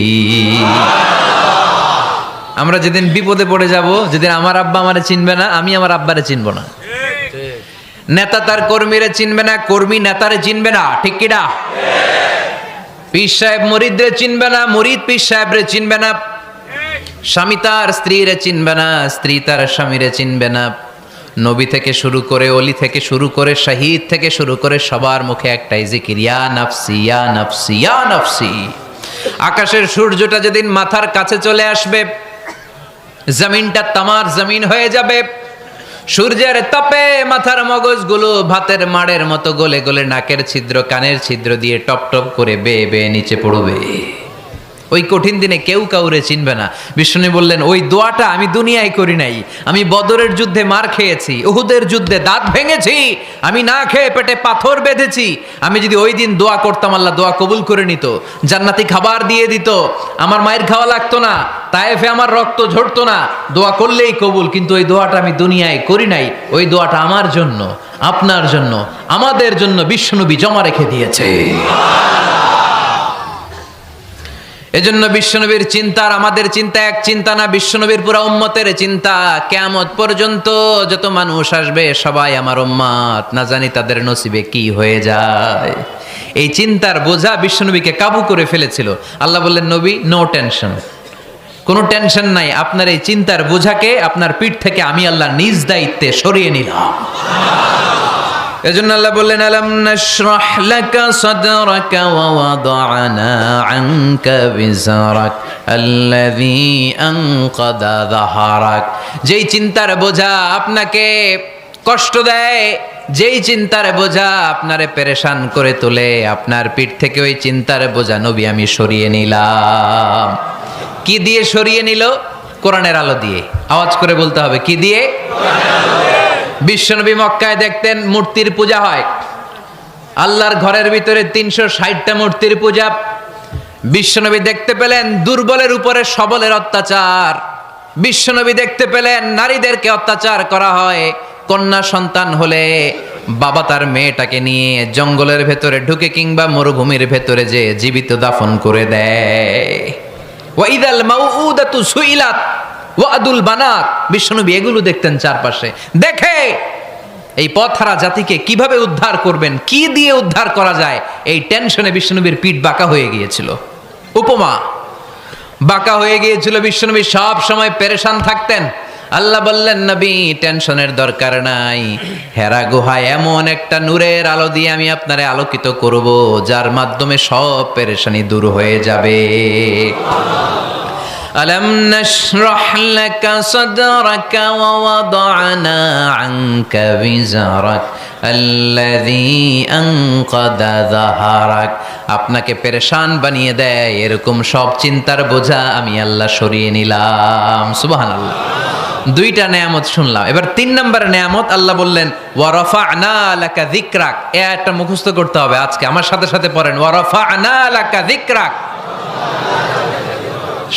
আমরা যেদিন বিপদে পড়ে যাব, যেদিন আমার আব্বা আমারে চিনবে না, আমি আমার আব্বারে চিনব না, নেতা তার কর্মীরে চিনবে না, কর্মী নেতারে চিনবে না, ঠিক কিনা? পীর সাহেব মুরিদরে চিনবে না, মুরিদ পীর সাহেবরে চিনবে না, স্বামী তার স্ত্রীরে চিনবে না, স্ত্রী তার স্বামীরে চিনবে না। নবী থেকে শুরু করে, অলি থেকে শুরু করে, শহীদ থেকে শুরু করে সবার মুখে একটাই জিকির, ইয়া নাফসি ইয়া নাফসি ইয়া নাফসি। আকাশের সূর্যটা যেদিন মাথার কাছে চলে আসবে, জমিনটা তামার জমিন হয়ে যাবে। সূর্যের তাপে মাথার মগজগুলো ভাতের মাড়ের মতো গলে গলে নাকের ছিদ্র, কানের ছিদ্র দিয়ে টপ টপ করে বেয়ে বেয়ে নিচে পড়বে। ওই কঠিন দিনে কেউ কাউরে চিনবে না। বিষ্ণু বললেন, ওই দোয়াটা আমি দুনিয়ায় করি নাই। আমি বদরের যুদ্ধে মার খেয়েছি, উহুদের যুদ্ধে দাঁত ভেঙেছি, আমি না খেয়ে পেটে পাথর বেঁধেছি। আমি যদি ওই দিন দোয়া করতাম, আল্লাহ দোয়া কবুল করে নিত, জান্নাতি খাবার দিয়ে দিত, আমার মায়ের খাওয়া লাগতো না, তায়েফে আমার রক্ত ঝরতো না, দোয়া করলেই কবুল। কিন্তু ওই দোয়াটা আমি দুনিয়ায় করি নাই। ওই দোয়াটা আমার জন্য, আপনার জন্য, আমাদের জন্য বিশ্বনবী জমা রেখে দিয়েছে। এজন্য বিশ্বনবীর চিন্তা আর আমাদের চিন্তা এক চিন্তা না, বিশ্বনবীর পুরা উম্মতের চিন্তা। কিয়ামত পর্যন্ত যত মানুষ আসবে সবাই আমার উম্মত, না জানি তাদের নসিবে কি হয়ে যায়। এই চিন্তার বোঝা বিশ্বনবীকে কাবু করে ফেলেছিল। আল্লাহ বললেন, নবী নো টেনশন, কোনো টেনশন নাই, আপনার এই চিন্তার বোঝাকে আপনার পিঠ থেকে আমি আল্লাহ নিজ দায়িত্বে সরিয়ে নিলাম। এজন্য আল্লাহ বললেন, আলাম নাশরাহ লাকা সাদরাকা ওয়া ওয়াদানা আনকা বিজরাক আল্লাযী আনকাদা যাহারাক। যেই চিন্তার বোঝা আপনাকে কষ্ট দেয়, যেই চিন্তার বোঝা আপনারে পেরেশান করে তোলে, আপনার পিঠ থেকে ওই চিন্তার বোঝা নবী আমি সরিয়ে নিলাম। কি দিয়ে সরিয়ে নিল? কোরআনের আলো দিয়ে। আওয়াজ করে বলতে হবে, কি দিয়ে? বিশ্বনবী মক্কায় দেখতেন মূর্তির পূজা হয়, আল্লাহর ঘরের ভিতরে ৩৬০টা মূর্তির পূজা। বিশ্বনবী দেখতে পেলেন দুর্বলের উপরে সবলের অত্যাচার, বিশ্বনবী দেখতে পেলেন নারীদেরকে অত্যাচার করা হয়, কন্যা সন্তান হলে বাবা তার মেয়েটাকে নিয়ে জঙ্গলের ভেতরে ঢুকে কিংবা মরুভূমির ভেতরে যে জীবিত দাফন করে দেয়। ওয়াইদাল মাউউদাতু সুইলাত ওয়াদুল বানাত, বিশ্বনবী এগুলো দেখতেন চারপাশে। দেখে এই পথহারা জাতিকে কিভাবে উদ্ধার করবেন, কি দিয়ে উদ্ধার করা যায়, এই টেনশনে বিশ্বনবীর পিঠ বাঁকা হয়ে গিয়েছিল। উপমা বাঁকা হয়ে গিয়েছিল, বিশ্বনবী সব সময় পেরেশান থাকতেন। আল্লাহ বললেন, নবী টেনশনের দরকার নাই, হেরা গুহায় এমন একটা নূরের আলো দিয়ে আমি আপনারে আলোকিত করব, যার মাধ্যমে সব পেরেশানি দূর হয়ে যাবে। আলম নাশরাহ লাকা সাদরাকা ওয়া ওয়াদানা আনকা বিজারাক আল্লাযী আনকাদা যাহারাক। আপনাকে পেরেশান বানিয়ে দেয় এরকম সব চিন্তার বোঝা আমি আল্লাহ সরিয়ে নিলাম। সুবহানাল্লাহ। দুইটা নেয়ামত শুনলাম, এবার 3 নম্বরের নেয়ামত আল্লাহ বললেন ওয়া রাফা'না লাকা যিকরাক। এই আয়াতটা মুখস্থ করতে হবে আজকে, আমার সাথে সাথে পড়েন ওয়া রাফা'না লাকা যিকরাক।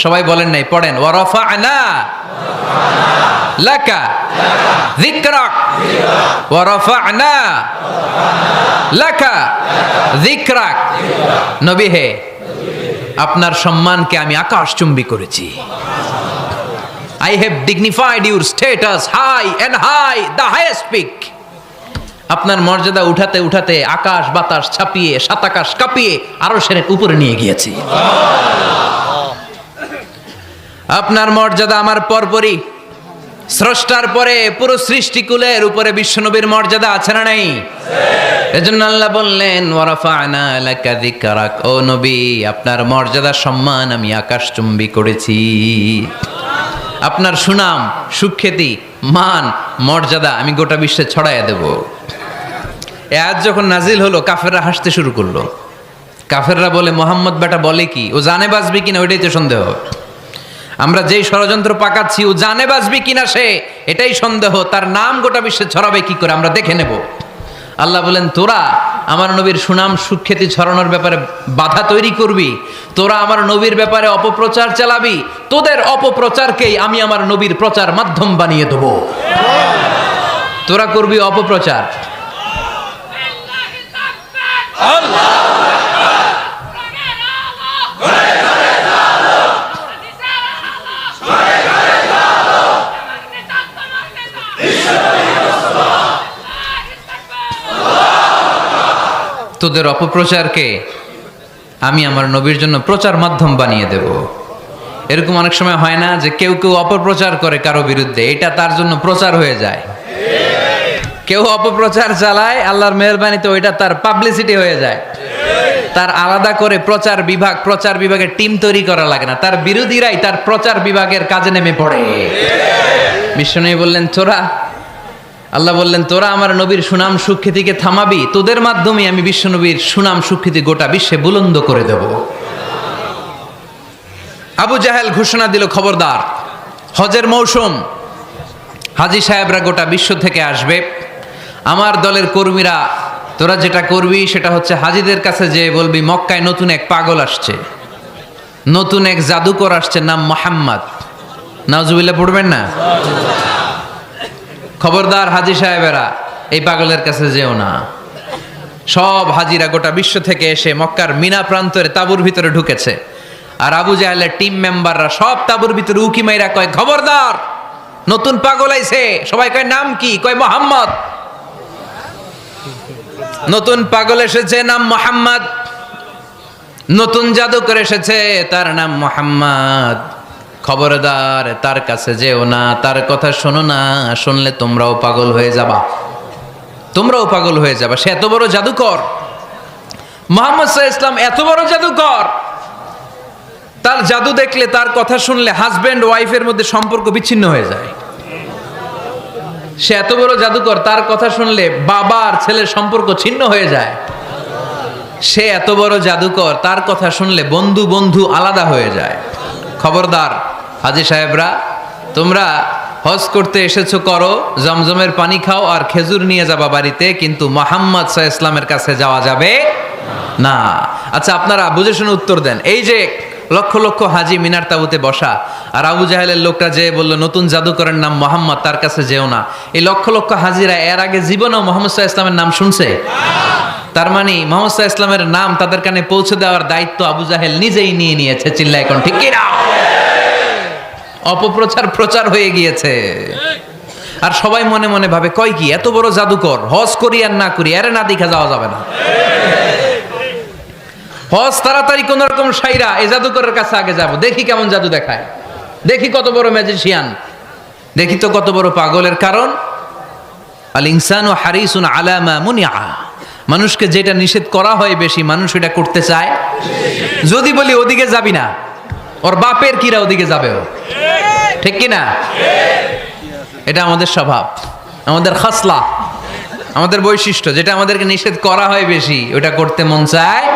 সবাই বলেন নাই, পড়েন ওয়া রাফা'না লাকা যিকরাক ওয়া রাফা'না লাকা যিকরাক। নবী হে, আপনার সম্মানকে আমি আকাশচুম্বী করেছি। I have dignified your status high and high, the highest peak. আপনার মর্যাদা উঠাতে উঠাতে আকাশ বাতাস ছাপিয়ে সাত আকাশ কাঁপিয়ে আরশের উপরে নিয়ে গিয়েছি। আপনার মর্যাদা আমার পরপরই, স্রষ্টার পরে পুরো সৃষ্টিকুলের উপরে বিশ্বনবীর মর্যাদা আছে না নাই? এজন্য আল্লাহ বললেন ওয়া রাফা'না লাকা যিকরাক, ও নবী আপনার মর্যাদা সম্মান আমি আকাশচুম্বী করেছি। আপনার সুনাম সুখ্যাতি মান মর্যাদা আমি গোটা বিশ্বে ছড়াইয়া দেব। এ আয়াত যখন নাজিল হলো কাফেররা হাসতে শুরু করলো। কাফেররা বলে, মোহাম্মদ বেটা বলে কি, ও জানে বাঁচবি কিনা ওইটাই তো সন্দেহ। আমরা যেই ষড়যন্ত্র পাকাচ্ছি ও জানে বাঁচবি কিনা সে এটাই সন্দেহ, তার নাম গোটা বিশ্বে ছড়াবে কি করে আমরা দেখে নেব। আল্লাহ বলেন, তোরা আমার নবীর সুনাম সুখ্যাতি ছড়ানোর ব্যাপারে বাধা তৈরি করবি, তোরা আমার নবীর ব্যাপারে অপপ্রচার চালাবি, তোদের অপপ্রচারকেই আমি আমার নবীর প্রচার মাধ্যম বানিয়ে দেব। তোরা করবি অপপ্রচার। তোদের অপপ্রচারকে আমি আমার নবীর জন্য প্রচার মাধ্যম বানিয়ে দেব। এরকম অনেক সময় হয় না যে কেউ কেউ অপপ্রচার করে কারো বিরুদ্ধে, এটা তার জন্য প্রচার হয়ে যায়। কেউ অপপ্রচার চালায়, আল্লাহর মেহেরবানিতে ওইটা তার পাবলিসিটি হয়ে যায়। তার আলাদা করে প্রচার বিভাগের টিম তৈরি করা লাগে না, তার বিরোধীরাই তার প্রচার বিভাগের কাজে নেমে পড়ে। বিশ্বনবী বললেন তোরা, আল্লাহ বললেন তোরা আমার নবীর সুনাম সুখ্যাতিকে থামাবি, তোদের মাধ্যমে আমি বিশ্বনবীর সুনাম সুখ্যাতি গোটা বিশ্বে বুলন্দ করে দেব। আবু জাহেল ঘোষণা দিল, খবরদার, হজের মৌসুম, হাজী সাহেবরা গোটা বিশ্ব থেকে আসবে, আমার দলের কর্মীরা তোরা যেটা করবি সেটা হচ্ছে হাজীদের কাছে যে বলবি মক্কায় নতুন এক পাগল আসছে, নতুন এক জাদুকর আসছে, নাম মুহাম্মদ। নাউজুবিল্লাহ পড়বেন না? খবরদার হাজী সাহেবেরা এই পাগলের কাছে যেও না। সব হাজিরা গোটা বিশ্ব থেকে এসে মক্কার মিনা প্রান্তরে তাঁবুর ভিতরে ঢুকেছে, আর আবু জাহেলের টিম মেম্বাররা সব তাঁবুর ভিতরে উকি মাইরা কয়, খবরদার, নতুন পাগল আইছে। সবাই কয় নাম কি? কয় মুহাম্মদ। নতুন পাগল এসেছে, নাম মুহাম্মদ। নতুন জাদুকর এসেছে, তার নাম মুহাম্মদ। খবরদার, তার কাছে যেও না, তার কথা শোনো না, শুনলে তোমরাও পাগল হয়ে যাবা, তোমরাও পাগল হয়ে যাবা। সে এত বড় জাদুকর, মুহাম্মদ সাল্লাল্লাহু আলাইহি ওয়াসাল্লাম এত বড় জাদুকর, তার জাদু দেখলে, তার কথা শুনলে হাজবেন্ড ওয়াইফের মধ্যে সম্পর্ক বিচ্ছিন্ন হয়ে যায়। সে এত বড় জাদুকর, তার কথা শুনলে বাবা আর ছেলের সম্পর্ক ছিন্ন হয়ে যায়। সে এত বড় জাদুকর, তার কথা শুনলে বন্ধু বন্ধু আলাদা হয়ে যায়। খবরদার হাজী সাহেবরা, তোমরা হজ করতে এসেছো করো, জমজমের পানি খাও আর খেজুর নিয়ে যাবা বাড়িতে, কিন্তু মুহাম্মদ সাল্লাল্লাহু আলাইহি ওয়াসাল্লামের কাছে যাওয়া যাবে না। আচ্ছা, আপনারা বুঝে শুনে উত্তর দেন। এই যে লক্ষ লক্ষ হাজি মিনার তাবুতে বসা, আর আবু জাহেলের লোকটা যে বলল নতুন জাদুকরের নাম মোহাম্মদ, তার কাছে যেও না। এই লক্ষ লক্ষ হাজিরা এর আগে জীবনেও মোহাম্মদ সাল্লাল্লাহু আলাইহি ওয়াসাল্লামের নাম শুনছে? তার মানে মোহাম্মদ সাল্লাল্লাহু আলাইহি ওয়াসাল্লামের নাম তাদের কানে পৌঁছে দেওয়ার দায়িত্ব আবু জাহেল নিজেই নিয়ে নিয়েছে। চিল্লায় এখন ঠিক কি না? অপপ্রচার প্রচার হয়ে গিয়েছে। আর সবাই মনে মনে ভাবে, কয় কি এত বড় জাদুকর, হজ করি আর না করি আরে না দেখে যাওয়া যাবে না। হজ তাড়াতাড়ি কোন রকম সাইরা এই জাদুকরের কাছে আগে যাব, দেখি কেমন জাদু দেখায়, দেখি কত বড় ম্যাজিশিয়ান, দেখি তো কত বড় পাগলের। কারণ আল ইনসানু হারিসুন আলা মা মুনিআ, মানুষকে যেটা নিষেধ করা হয় বেশি মানুষ এটা করতে চায়। যদি বলি ওদিকে যাবি না, ওর বাপের কিরা ওদিকে যাবে ও, ঠিক কি না? এটা আমাদের স্বভাব, আমাদের খাসলা, আমাদের বৈশিষ্ট্য। যেটা আমাদেরকে নিষেধ করা হয় বেশি ওটা করতে মন চায়।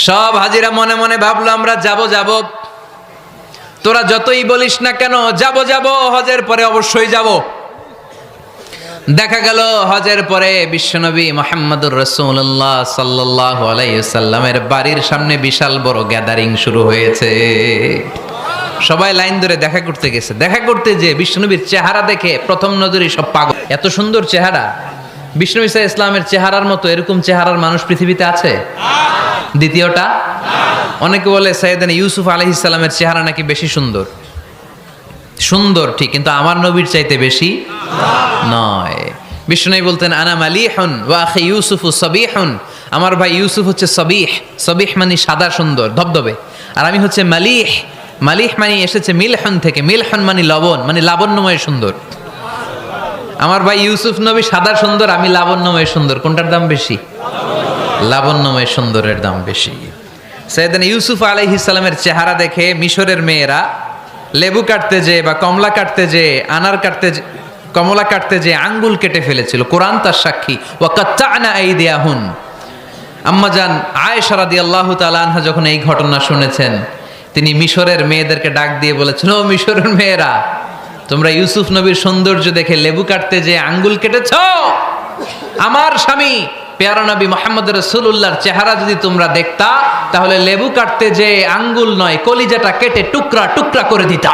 সব হাজিরা মনে মনে ভাবলো আমরা যাব যাব, তোরা যতই বলিস না কেন যাব যাব, হজের পরে অবশ্যই যাব। দেখা গেল হজের পরে বিশ্বনবী মুহাম্মদুর রাসূলুল্লাহ সাল্লাল্লাহু আলাইহি ওয়াসাল্লামের বাড়ির সামনে বিশাল বড় গ্যাদারিং শুরু হয়েছে। সবাই লাইন ধরে দেখা করতে গেছে। দেখা করতে যে বিশ্বনবীর চেহারা দেখে প্রথম নজরেই সব পাগল। এত সুন্দর চেহারা, বিশ্বনবী সাল্লাল্লাহু আলাইহি ওয়াসাল্লামের চেহারার মতো এরকম চেহারার মানুষ পৃথিবীতে আছে? দ্বিতীয়টা, অনেকে বলে সাইয়েদনা ইউসুফ আলাইহিস সালামের চেহারা নাকি বেশি সুন্দর। সুন্দর ঠিক, কিন্তু আমার নবীর চাইতে বেশি নয়। বিষ্ণু বলতেন আনা মালিহুন ওয়া আখি ইউসুফু সাবিহুন, আমার ভাই ইউসুফ হচ্ছে সাবিহ, সাবিহ মানে সাদা সুন্দর ধবধবে, আর আমি হচ্ছে মালিহ, মালিহ মানে এসেছে মিলহন থেকে, মিলহন মানে লবণ, মানে লাবণ্যময় সুন্দর। আমার ভাই ইউসুফ নবী সাদা সুন্দর, আমি লাবণ্যময় সুন্দর। কোনটার দাম বেশি? লাবণ্যময় সুন্দরের দাম বেশি। সাইয়েদনা ইউসুফ আলাইহিস সালামের চেহারা দেখে মিশরের মেয়েরা লেবু কাটতে যে বা কমলা কাটতে যে, আনার কাটতে, কমলা কাটতে যে আঙ্গুল কেটে ফেলেছিল। কোরআন তার সাক্ষী। ওয়া কাত্তা'না আইদিয়াহুন। আম্মাজান আয়েশা রাদিয়াল্লাহু তাআলা আনহা যখন এই ঘটনা শুনেছেন, তিনি মিশরের মেয়েদেরকে ডাক দিয়ে বলেছেন, ও মিশরের মেয়েরা, তোমরা ইউসুফ নবীর সৌন্দর্য দেখে লেবু কাটতে যে আঙ্গুল কেটেছ, আমার স্বামী পেয়ারা নবী মুহাম্মদ রাসূলুল্লাহর চেহারা যদি তোমরা দেখতা, তাহলে লেবু কাটতে যে আঙ্গুল নয়, কলিজাটা কেটে টুকরা টুকরা করে দিতা।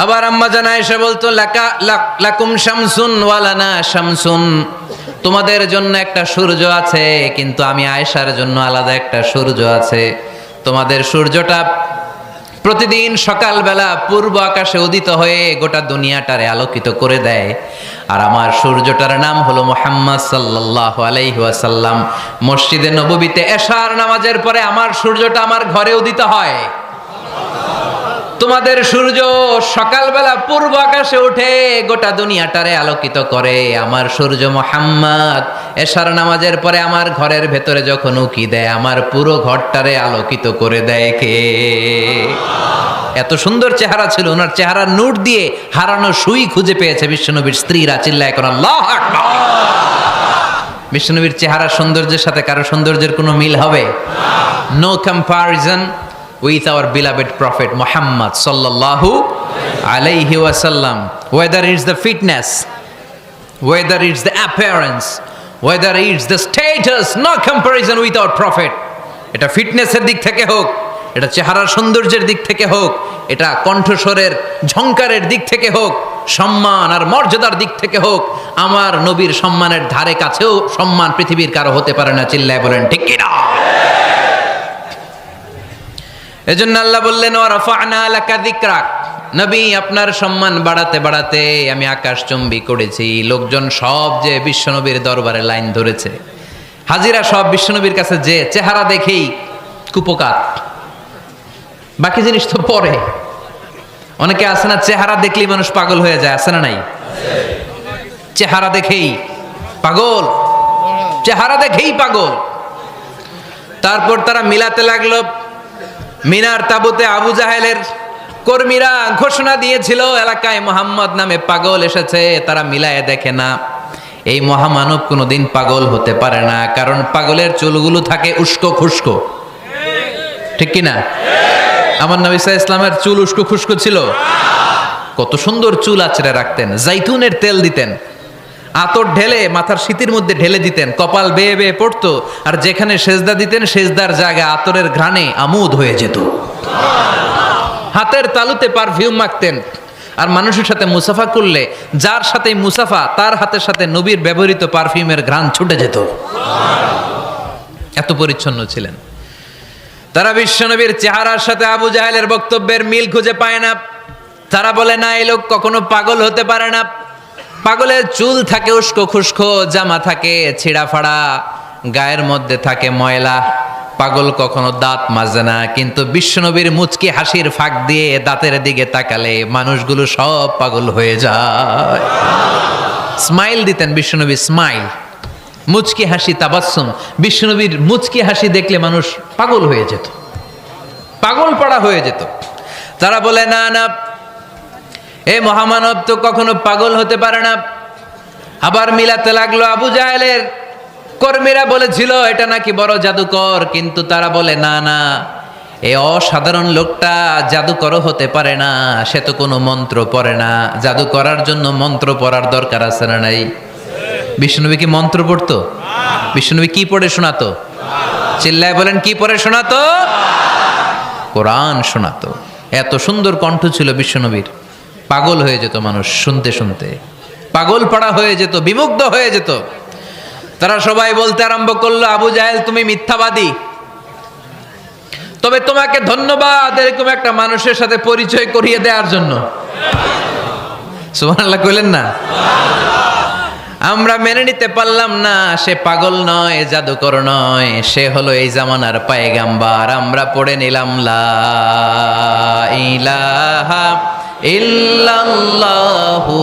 আবার আম্মা জান আয়েশা বলতো, লাকুম শামসুন ওয়া লানা শামসুন, তোমাদের জন্য একটা সূর্য আছে, কিন্তু আমি আয়েশার জন্য আলাদা একটা সূর্য আছে। তোমাদের সূর্যটা প্রতিদিন সকালবেলা পূর্ব আকাশে উদিত হয়ে গোটা দুনিয়াটারে আলোকিত করে দেয়, আর আমার সূর্যটার নাম হলো মুহাম্মদ সাল্লাল্লাহু আলাইহি ওয়াসাল্লাম। মসজিদে নববীতে এশার নামাজের পরে আমার সূর্যটা আমার ঘরে উদিত হয়। তোমাদের সূর্য সকালবেলা পূর্ব আকাশে উঠে গোটা দুনিয়াটারে আলোকিত করে, আমার সূর্য মুহাম্মদ এশার নামাজের পরে আমার ঘরের ভেতরে যখন উকি দেয়, আমার পুরো ঘরটারে আলোকিত করে দেয় কে? এত সুন্দর চেহারা ছিল, ওনার চেহারার নূর দিয়ে হারানো সুই খুঁজে পেয়েছে বিশ্বনবীর স্ত্রীরা। চিল্লায় কোন আল্লাহু আকবার। বিশ্বনবীর চেহারার সৌন্দর্যের সাথে কারো সৌন্দর্যের কোনো মিল হবে? No comparison with our beloved prophet Muhammad sallallahu alayhi wasallam. Whether it's the fitness, whether it's the appearance, whether it's the status, no comparison with our prophet. এটা ফিটনেসের দিক থেকে হোক, এটা চেহারার সৌন্দর্যের দিক থেকে হোক, এটা কণ্ঠস্বরের ঝংকারের দিক থেকে হোক, সম্মান আর মর্যাদার দিক থেকে হোক, আমার নবীর সম্মানের ধারে কাছেও সম্মান পৃথিবীর কারো হতে পারে না। চিল্লায় বলেন ঠিক কি না? এজন্য আল্লাহ বললেন, ওয়া রাফা'না লাকা যিকরাক, নবী আপনার সম্মান বাড়াতে বাড়াতে আমি আকাশচুম্বী করেছি। লোকজন সব যে বিশ্বনবীর দরবারে লাইন ধরেছে, হাজিরা সব বিশ্বনবীর কাছে যে চেহারা দেখেই কুপকাত, বাকি জিনিস তো পরে। অনেকে আছে না, চেহারা দেখলেই মানুষ পাগল হয়ে যায়, আছে না নাই? চেহারা দেখেই পাগল, চেহারা দেখেই পাগল। তারপর তারা মিলাতে লাগলো। মিনার তাবুতে আবু জাহেলের কর্মীরা ঘোষণা দিয়েছিল, এলাকায় মোহাম্মদ নামে পাগল এসেছে। তারা মিলায়ে দেখে না, এই মহামানব কোনোদিন পাগল হতে পারে না, কারণ পাগলের চুলগুলো থাকে উস্কো খুস্কো, ঠিক কিনা? আমার নবী সাল্লাল্লাহু আলাইহি ওয়াসাল্লামের চুল উস্কো খুস্কো ছিল? কত সুন্দর চুল আঁচড়ে রাখতেন, জাইতুনের তেল দিতেন। আতর ঢেলে মাথার শীতির মধ্যে ঢেলে দিতেন, কপাল বেয়ে বেয়ে পড়তো, আর যেখানে সেজদা দিতেন সেজদার জায়গায় আতরের ঘ্রাণে আমোদ হয়ে যেত। হাতের তালুতে পারফিউম মাখতেন, আর মানুষের সাথে মুসাফা করলে যার সাথে মুসাফা তার হাতের সাথে নবীর ব্যবহৃত পারফিউমের ঘ্রাণ ছুটে যেত। এত পরিচ্ছন্ন ছিলেন তারা। বিশ্বনবীর চেহারার সাথে আবু জাহেলের বক্তব্যের মিল খুঁজে পায় না। তারা বলে না, এই লোক কখনো পাগল হতে পারে না। পাগলের চুল থাকে উস্কো খুস্কো, জামা থাকে ছিঁড়া ফাড়া, গায়ের মধ্যে থাকে ময়লা। পাগল কখনো দাঁত মাজে না, কিন্তু বিশ্বনবীর মুচকি হাসির ফাঁক দিয়ে দাঁতের দিকে তাকালে মানুষগুলো সব পাগল হয়ে যায়। স্মাইল দিতেন বিশ্বনবী, স্মাইল, মুচকি হাসি, তাবাসসুম। বিশ্বনবীর মুচকি হাসি দেখলে মানুষ পাগল হয়ে যেত, পাগল পড়া হয়ে যেত। তারা বলে না না, এ মহামানব তো কখনো পাগল হতে পারে না। আবার মিলাতে লাগলো আবু জাহেলের কর্মীরা বলেছিল এটা নাকি বড় জাদুকর, কিন্তু তারা বলে না না, এই অসাধারণ লোকটা জাদুকরও হতে পারে না, সে তো কোনো মন্ত্র পড়ে না। জাদু করার জন্য মন্ত্র পড়ার দরকার আছে না নাই? বিষ্ণুনবী কি মন্ত্র পড়তো? বিষ্ণুনবী কি পড়ে শোনাতো? চিল্লায় বলেন, কি পড়ে শোনাতো? কোরআন শোনাতো। এত সুন্দর কণ্ঠ ছিল বিশ্বনবীর, পাগল হয়ে যেত মানুষ শুনতে শুনতে, পাগল পাড়া হয়ে যেত, বিমুগ্ধ হয়ে যেত। তারা সবাই বলতে আরম্ভ করলো, আবু জাহেল তুমি মিথ্যাবাদী, তবে তোমাকে ধন্যবাদ এরকম একটা মানুষের সাথে পরিচয় করিয়ে দেওয়ার জন্য। সুবহানাল্লাহ কইলেন না? আমরা মেনে নিতে পারলাম না সে পাগল নয়, জাদুকর নয়, সে হলো এই জামানার পায়গাম্বার। আমরা পড়ে নিলাম লা ইলাহা ইল্লাল্লাহু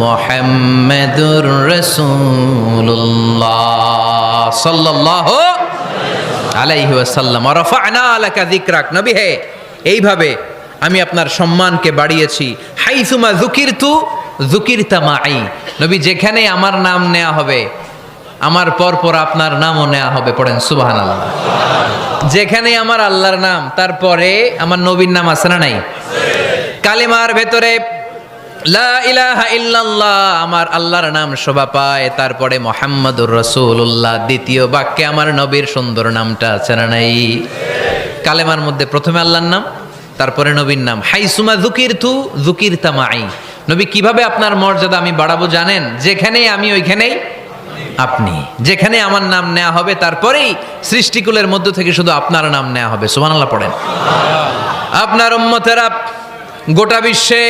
মুহাম্মাদুর রাসূলুল্লাহ সাল্লাল্লাহু আলাইহি ওয়াসাল্লাম। ওয়া রাফা'না লাকা যিকরাক। নবী হে, এইভাবে আমি আপনার সম্মানকে বাড়িয়েছি। হাইসুমা যুকিরতু যুকিরতা মাই। নবী যেখানে আমার নাম নেওয়া হবে, আমার পর পর আপনার নামও নেওয়া হবে। পড়েন সুবহানাল্লাহ। যেখানে আমার আল্লাহর নাম, তারপরে আমার নবীর নাম আছে না নাই? কালিমার ভেতরে লা ইলাহা ইল্লাল্লাহ আমার আল্লাহর নাম শোভা পায়, তারপরে মুহাম্মাদুর রাসূলুল্লাহ দ্বিতীয় বাক্যে আমার নবীর সুন্দর নামটা আছে না নাই? কালেমার মধ্যে প্রথমে আল্লাহর নাম, তারপরে নবীর নাম। হাইসুমা যুকিরতু যুকিরতা মাই। নবী কিভাবে আপনার মর্যাদা আমি বাড়াবো জানেন? যেখানেই আমি ওইখানেই আপনি। যেখানে আমার নাম নেওয়া হবে তারপরেই সৃষ্টিকুলের মধ্য থেকে শুধু আপনার নাম নেওয়া হবে। সুবহানাল্লাহ পড়েন। আপনার উম্মতেরা গোটা বিশ্বে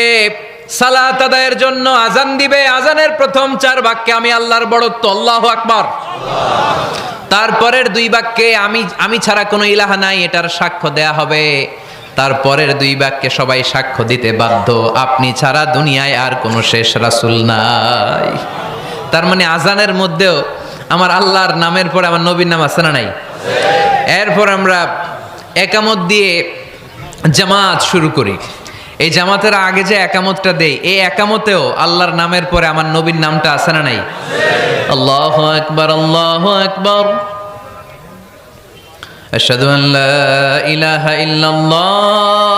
সালাত আদায়ের জন্য আজান দিবে। আজানের প্রথম 4 বাক্যে আমি আল্লাহর বড়ত্ব, আল্লাহু আকবার। তারপরের 2 বাক্যে আমি ছাড়া কোনো ইলাহা নাই, এটার সাক্ষ্য দেয়া হবে। তারপরের 2 বাক্যে সবাই সাক্ষ্য দিতে বাধ্য, আপনি ছাড়া দুনিয়ায় আর কোনো শেষ রাসূল নাই। তার মানে আজানের মধ্যেও আমার আল্লাহর নামের পরে আমার নবীর নাম আছে না নাই? এরপর আমরা একামত দিয়ে জামাত শুরু করি। এই জামাতের আগে যে একামতটা দেই, এই একামতেও আল্লাহর নামের পরে আমার নবীর নামটা আছে না নাই? আল্লাহু আকবার, আল্লাহু আকবার। আশহাদু আন লা ইলাহা ইল্লাল্লাহ,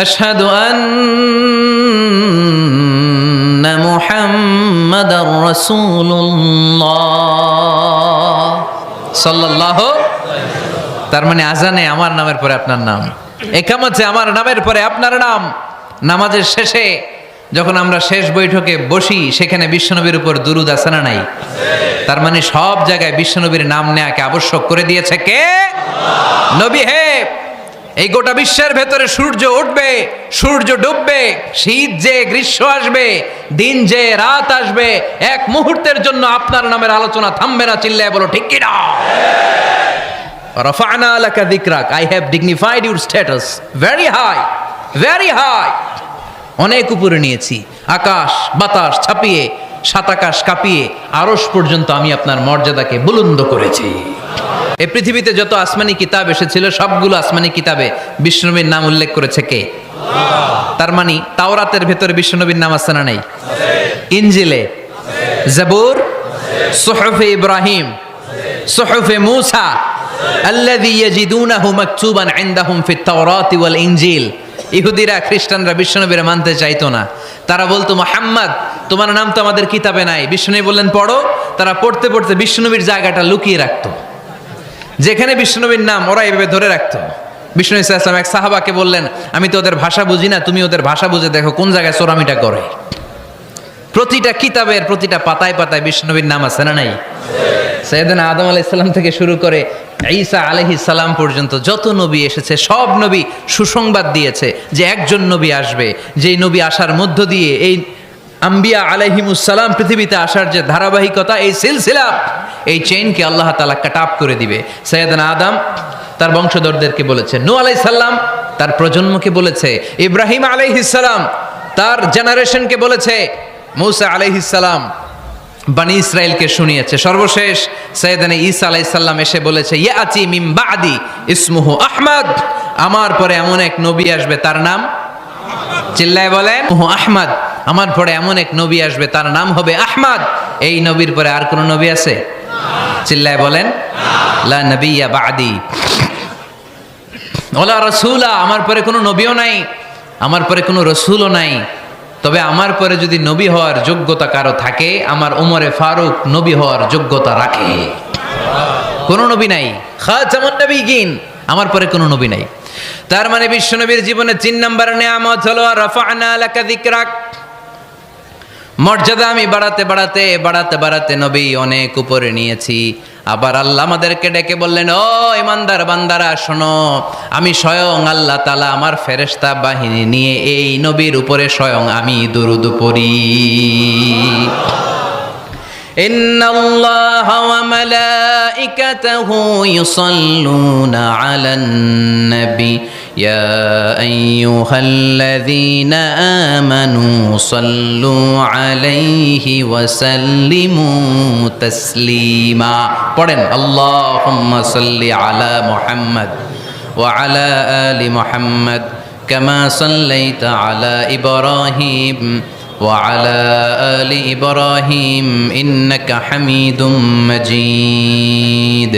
আশহাদু আন্না মুহাম্মাদার রাসূলুল্লাহ সাল্লাল্লাহু। তার মানে আজানে আমার নামের পরে আপনার নাম, একামতে আমার নামের পরে আপনার নাম। নামাজের শেষে যখন আমরা শেষ বৈঠকে বসি, সেখানে বিশ্বনবীর উপর দুরূদ আছে না নাই? তার মানে সব জায়গায় বিশ্বনবীর নাম নেয়াকে আবশ্যক করে দিয়েছে কে? নবী হে, এই গোটা বিশ্বের ভেতরে সূর্য উঠবে, সূর্য ডুববে, শীত যে গ্রীষ্ম আসবে, দিন যে রাত আসবে, এক মুহূর্তের জন্য আপনার নামের আলোচনা থামবে না। চিল্লায় বলো ঠিক কি না? রাফা'না লাকা যিকরাক, I have dignified your status very high, very high। অনেক উপরে নিয়েছি, আকাশ বাতাস ছাপিয়ে, 7 আকাশ কাঁপিয়ে আরশ পর্যন্ত আমি আপনার মর্যাদাকে বুলন্দ করেছি। এই পৃথিবীতে যত আসমানি কিতাব এসেছিল, সবগুলো আসমানি কিতাবে বিষ্ণুনবীর নাম উল্লেখ করেছে কে? তার মানে তাওরাতের ভেতরে বিষ্ণুনবীর নাম আছে না নাই? ইনজিলে, জাবুর, সুহুফে ইব্রাহিম, সুহুফে মূসা, আল্লাযী ইয়াজিদুনাহু মাকতুবান ইনদাহুম ফিত তাওরাতি ওয়াল ইনজিল। ইহুদিরা খ্রিস্টানরা বিশ্বনবীর মানতে চাইতো না। তারা বলতো মুহাম্মদ তোমার নাম তো আমাদের কিতাবে নাই। বিষ্ণুনবী বললেন পড়ো। তারা পড়তে পড়তে বিষ্ণুনবীর জায়গাটা লুকিয়ে রাখতো, যেখানে বিষ্ণুনবীর নাম ওরা এভাবে ধরে রাখতো। বিষ্ণু ইসা ইসলাম এক সাহাবাকে বললেন, আমি তো ওদের ভাষা বুঝি না, তুমি ওদের ভাষা বুঝে দেখো কোন জায়গায় চোরামিটা করে। প্রতিটা কিতাবের প্রতিটা পাতায় পাতায় বিষ্ণুনবীর নাম আছে না নাই? সাইয়েদনা আদম আলাইহিস সালাম থেকে শুরু করে ঈসা আলাইহিস সালাম পর্যন্ত যত নবী এসেছে সব নবী সুসংবাদ দিয়েছে যে একজন নবী আসবে, যেই নবী আসার মধ্য দিয়ে এই আম্বিয়া আলাইহিমুস সালাম পৃথিবীতে আসার যে ধারাবাহিকতা, এই সিলসিলা, এই চেইনকে আল্লাহ তাআলা কাট অফ করে দিবে। সাইয়েদনা আদম তার বংশধরদেরকে বলেছে, নূহ আলাইহিস সালাম তার প্রজন্মকে বলেছে, ইব্রাহিম আলাইহিস সালাম তার জেনারেশনকে বলেছে, মূসা আলাইহিস সালাম বনি ইসরাইলকে শুনিয়েছে। সর্বশেষ সাইয়েদনা ঈসা আলাইহিস সালাম এসে বলেছে, ইয়াতি মিন বাদি ইসমুহু আহমদ, আমার পরে এমন এক নবী আসবে তার নাম, চিল্লায় বলেন আহমদ, আমার পরে এমন এক নবী আসবে তার নাম হবে আহমদ। এই নবীর পরে আর কোন নবী আছে? চিল্লায় বলেন লা নবিয়্যা বাদি ওয়ালা রাসূলা, আমার পরে কোনো নবীও নাই, আমার পরে কোনো রাসূলও নাই। তবে আমার পরে যদি নবী হওয়ার যোগ্যতা কারো থাকে, আমার ওমরে ফারুক নবী হওয়ার যোগ্যতা রাখে। কোন নবী নাই, খাতামুন নবিয়্যিন, আমার পরে কোনো নবী নাই। তার মানে বিশ্বনবীর জীবনে 3 নম্বর নিয়ামত হলো রাফা'না লাকা যিকরাক, মর্যাদা আমি বাড়াতে বাড়াতে বাড়াতে বাড়াতে নবী অনেক উপরে নিয়েছি। আবার আল্লাহ আমাদেরকে ডেকে বললেন, ও ইমানদার বান্দারা শোনো, আমি স্বয়ং আল্লাহ তাআলা আমার ফেরেশতা বাহিনী নিয়ে এই নবীর উপরে স্বয়ং আমি দুরূদ পড়ি। ইন্নাল্লাহা ওয়া মালাইকাতাহু ইউসাল্লুনা আলান নবী ইয়া আইয়ুহাল্লাযীনা আমানু সাল্লু আলাইহি ওয়া সাল্লিমু তাসলিমা। পড়েন আল্লাহুম্মা সাল্লি আলা মুহাম্মদ ওয়া আলা আলি মুহাম্মদ কামা সাল্লাইতা আলা ইব্রাহিম وعلى آل إبراهيم إنك حميد مجيد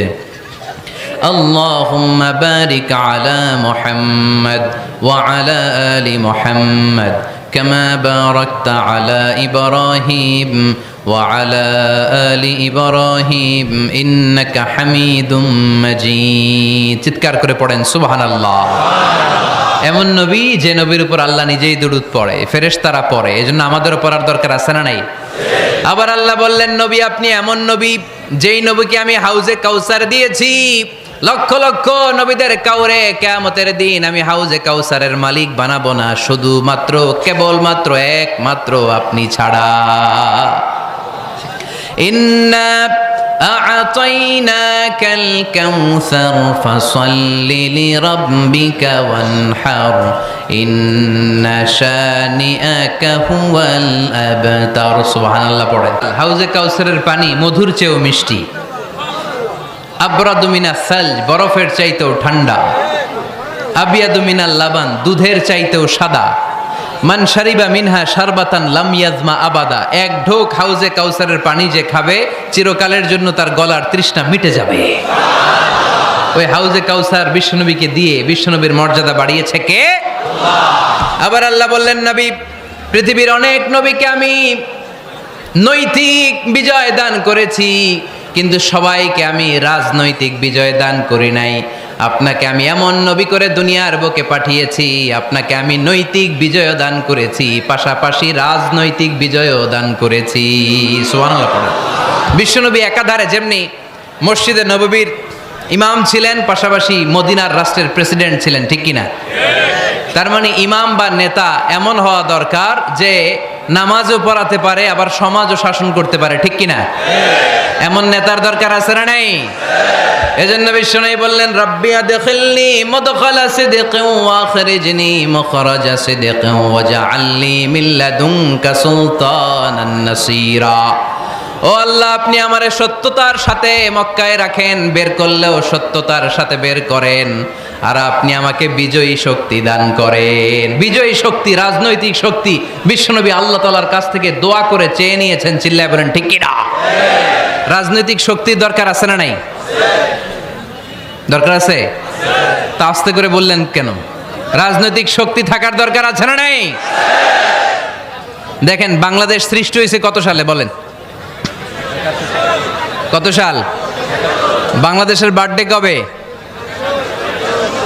اللهم بارك على محمد وعلى آل محمد كما باركت على إبراهيم وعلى آل إبراهيم إنك حميد مجيد চিৎকার করে পড়েন সুবহানাল্লাহ। এমন নবী যে নবীর উপর আল্লাহ নিজেই দুরূদ পড়ে, ফেরেশতারা পড়ে, এজন্য আমাদেরও পড়ার দরকার আছে না নাই? আবার আল্লাহ বললেন, নবী আপনি এমন নবী যেই নবীকে আমি হাউজে কাউসার দিয়েছি, লক্ষ লক্ষ নবীদের কাউরে কিয়ামতের দিন আমি হাউজে কাউসারের মালিক বানাবো না, শুধুমাত্র কেবলমাত্র একমাত্র আপনি ছাড়া। ইন্না أعطيناك الكوثر فصل لربك وانحر إن شانئك هو الأبتر سبحان الله পড়েন। হাউজে কাউসারের পানি মধুর চেয়েও মিষ্টি, আবরাদু মিনাস সালজ বরফের চাইতেও ঠান্ডা, আবিয়াদু মিনাল লাবান দুধের চাইতেও সাদা, মান শারিবা মিনহা শারবাতান লাম ইয়াজমা আবাদা, এক ঢোক হাউজে কাউসারের পানি যে খাবে চিরকালের জন্য তার গলার তৃষ্ণা মিটে যাবে। ওই হাউজে কাউসার বিশ্বনবীকে দিয়ে বিশ্বনবীর মর্যাদা বাড়িয়েছে কে? আল্লাহ। আবার আল্লাহ বললেন, নবী পৃথিবীর অনেক নবীকে আমি নৈতিক বিজয় দান করেছি, কিন্তু সবাইকে আমি রাজনৈতিক বিজয় দান করি নাই। আপনাকে আমি এমন নবী করে দুনিয়ার বুকে পাঠিয়েছি, আপনাকে আমি নৈতিক বিজয় দান করেছি, পাশাপাশি রাজনৈতিক বিজয়ও দান করেছি। সুবহানাল্লাহ পড়েন। বিশ্বনবী একাধারে যেমনি মসজিদে নববীর ইমাম ছিলেন, পাশাপাশি মদিনার রাষ্ট্রের প্রেসিডেন্ট ছিলেন, ঠিক কিনা? তার মানে ইমাম বা নেতা এমন হওয়া দরকার যে নামাজও পড়াতে পারে, আবার সমাজও শাসন করতে পারে, ঠিক কিনা? এমন নেতার দরকার আছে না নাই? এজন্য বিশ্বনবী বললেন, রব্বি আদখিলনি মুদখালা সিদকিন ওয়া আখরিজনি মুখরাজা সিদকিন ওয়াজআলনি মিন লাদুনকা সুলতানান নাসীরা। ও আল্লাহ, আপনি আমারে সত্যতার সাথে মক্কায় রাখেন, বের করলেও সত্যতার সাথে বের করেন, আর আপনি আমাকে বিজয়ী শক্তি দান করেন। বিজয়ী শক্তি, রাজনৈতিক শক্তি বিশ্বনবী আল্লাহ তাআলার কাছ থেকে দোয়া করে চেয়ে নিয়েছেন। চিল্লায় বলেন ঠিক কিনা? রাজনৈতিক শক্তির দরকার আছে না নাই? দরকার আছে? তা আস্তে করে বললেন কেন? রাজনৈতিক শক্তি থাকার দরকার আছে না নাই? দেখেন বাংলাদেশ সৃষ্টি হয়েছে কত সালে বলেন? কত সাল? বাংলাদেশের বার্থডে কবে?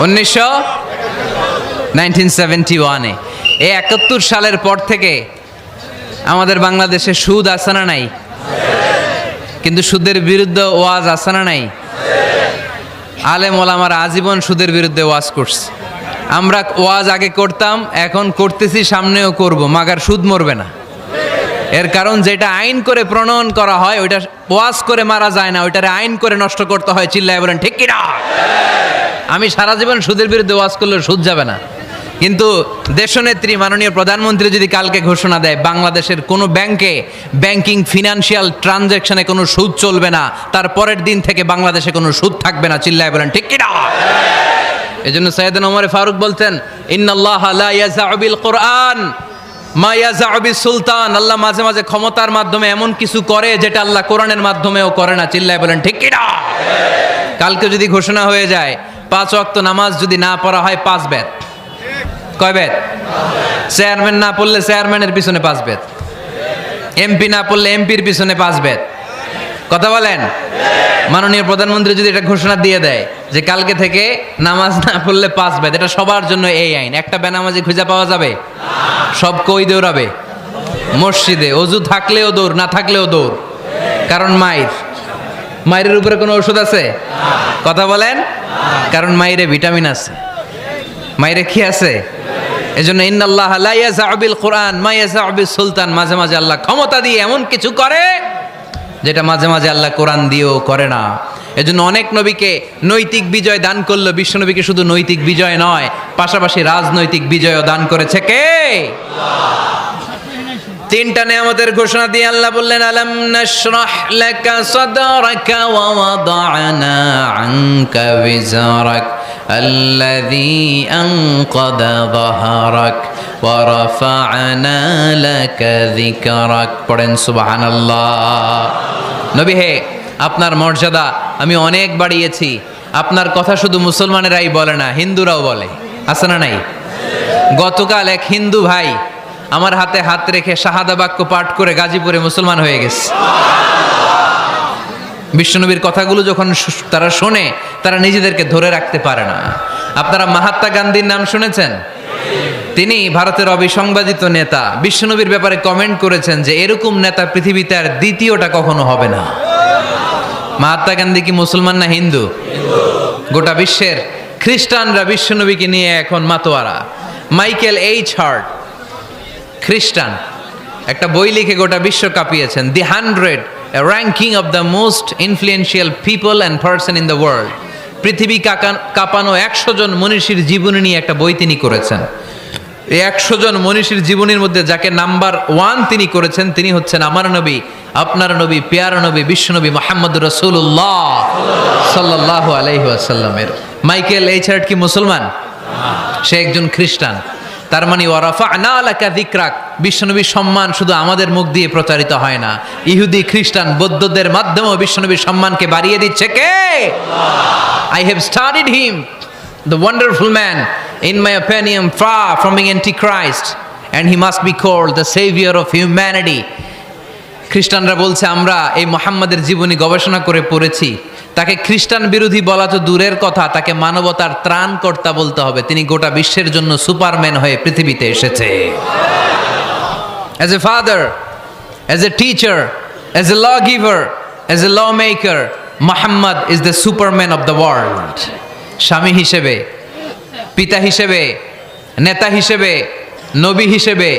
1971-এ। এই 71 সালের পর থেকে আমাদের বাংলাদেশে সুদ আছে না নাই? কিন্তু সুদের বিরুদ্ধে ওয়াজ আছে না নাই? আলেম ওলামারা আজীবন সুদের বিরুদ্ধে ওয়াজ করছে। আমরা ওয়াজ আগে করতাম, এখন করতেছি, সামনেও করব, মাগার সুদ মরবে না। এর কারণ যেটা আইন করে প্রণয়ন করা হয় ওইটা ওয়াজ করে মারা যায় না, ওইটারে আইন করে নষ্ট করতে হয়। চিল্লায় বলেন ঠিক কিনা? আমি সারা জীবন সুদের বিরুদ্ধে ওয়াজ করলে সুদ যাবে না, কিন্তু দেশনেত্রী মাননীয় প্রধানমন্ত্রী যদি কালকে ঘোষণা দেয় বাংলাদেশের কোনো ব্যাংকে ব্যাংকিং ফিনান্সিয়াল ট্রানজ্যাকশনে কোনো সুদ চলবে না, তার পরের দিন থেকে বাংলাদেশে কোনো সুদ থাকবে না। চিল্লায় বলেন ঠিক কিনা? এজন্য সাইয়েদনা ওমর ফারুক বলতেন, ইন্নাল্লাহা লা ইয়াযাউ বিল কুরআন মা ইয়াযাউ বিস সুলতান। আল্লাহ মাঝে মাঝে ক্ষমতার মাধ্যমে এমন কিছু করে যেটা আল্লাহ কোরআনের মাধ্যমেও করে না। চিল্লায় বলেন ঠিক কিনা? কালকে যদি ঘোষণা হয়ে যায় 5 ওয়াক্ত নামাজ যদি না পড়া হয় 5 বেত। কয় বেত? চেয়ারম্যান না পড়লে চেয়ারম্যানের পিছনে 5 বেত, এমপি না পড়লে এমপির পিছনে 5 বেত। কথা বলেন? মাননীয় প্রধানমন্ত্রী যদি এটা ঘোষণা দিয়ে দেয় যে কালকে থেকে নামাজ না পড়লে 5 বেত, এটা সবার জন্য এই আইন। একটা বেনামাজি খুঁজে পাওয়া যাবে? সব কই দৌড়াবে? মসজিদে। অজু থাকলেও দৌড়, না থাকলেও দৌড়। কারণ মায়ের উপরে কোনো ওষুধ আছে? কথা বলেন? কারণ মায়েরে ভিটামিন আছে, মায়েরে কি আছে? এজন্য ইন্নাল্লাহা লা ইয়াযাউ বিল কুরআন মা ইয়াযাউ বিস সুলতান। মাঝে মাঝে আল্লাহ ক্ষমতা দিয়ে এমন কিছু করে যেটা মাঝে মাঝে আল্লাহ কোরআন দিয়েও করে না। এজন্য অনেক নবীকে নৈতিক বিজয় দান করলো, বিশ্ব নবীকে শুধু নৈতিক বিজয় নয়, পাশাপাশি রাজনৈতিক বিজয়ও দান করেছে কে? তিনটা নিয়ামতের ঘোষণা দিয়ে আল্লাহ বললেন, আলাম নাশরাহ লাকা সাদরাকা ওয়া ওয়াদা'না আনকা বিজরাক আল্লাযী আনকাদা যাহরাক ওয়া রাফা'না লাকা যিকরাক। পড়েন সুবহানাল্লাহ। নবী হে, আপনার মর্যাদা আমি অনেক বাড়িয়েছি। আপনার কথা শুধু মুসলমানেরাই বলে না, হিন্দুরাও বলে। আছে না নাই? গতকাল এক হিন্দু ভাই আমার হাতে হাত রেখে শাহাদা বাক্য পাঠ করে গাজীপুরে মুসলমান হয়ে গেছে। বিশ্বনবীর কথাগুলো যখন তারা শোনে, তারা নিজেদেরকে ধরে রাখতে পারে না। আপনারা মহাত্মা গান্ধীর নাম শুনেছেন? তিনি ভারতের অবিসংবাদিত নেতা। বিশ্বনবীর ব্যাপারে কমেন্ট করেছেন যে এরকম নেতা পৃথিবীতে আর দ্বিতীয়টা কখনো হবে না। মহাত্মা গান্ধী কি মুসলমান না হিন্দু? গোটা বিশ্বের খ্রিস্টানরা বিশ্বনবীকে নিয়ে এখন মাতোয়ারা। মাইকেল এইচ হার্ট, খ্রিস্টান, একটা বই লিখে গোটা বিশ্ব কাঁপিয়েছেন, দি 100 ranking of the most influential people and person in the world. পৃথিবী কাঁপানো 100 জন মনীষীর জীবনী নিয়ে একটা বই তিনি করেছেন। এই 100 জন মনীষীর জীবনীর মধ্যে যাকে নাম্বার 1 তিনি করেছেন, তিনি হচ্ছেন আমার নবী, আপনার নবী, পেয়ারা নবী, বিশ্বনবী মুহাম্মদুর রাসূলুল্লাহ সাল্লাল্লাহু আলাইহি ওয়াসাল্লামের। মাইকেল এইচ হার্ট কি মুসলমান? সে একজন খ্রিস্টান। তার মানে ওয়া রাফা'না লাকা যিকরাক, বিশ্বনবীর সম্মান শুধু আমাদের মুখ দিয়ে প্রচারিত হয় না, ইহুদি, খ্রিস্টান, বৌদ্ধদের মাধ্যমেও বিশ্বনবীর সম্মানকে বাড়িয়ে দিচ্ছে কে? I have studied him, the wonderful man, in my opinion far from being antichrist, and he must be called the savior of humanity. খ্রিস্টানরা বলছে আমরা এই মুহাম্মাদের জীবনী গবেষণা করে পড়েছি, তাকে খ্রিস্টান বিরোধী বলা তো দূরের কথা, তাকে মানবতার ত্রাণকর্তা বলতে হবে। তিনি গোটা বিশ্বের জন্য সুপারম্যান হয়ে পৃথিবীতে এসেছে। As a father, as a teacher, as a lawgiver, as a lawmaker, Muhammad is the superman of the world. স্বামী হিসেবে, পিতা হিসেবে, নেতা হিসেবে, নবী হিসেবে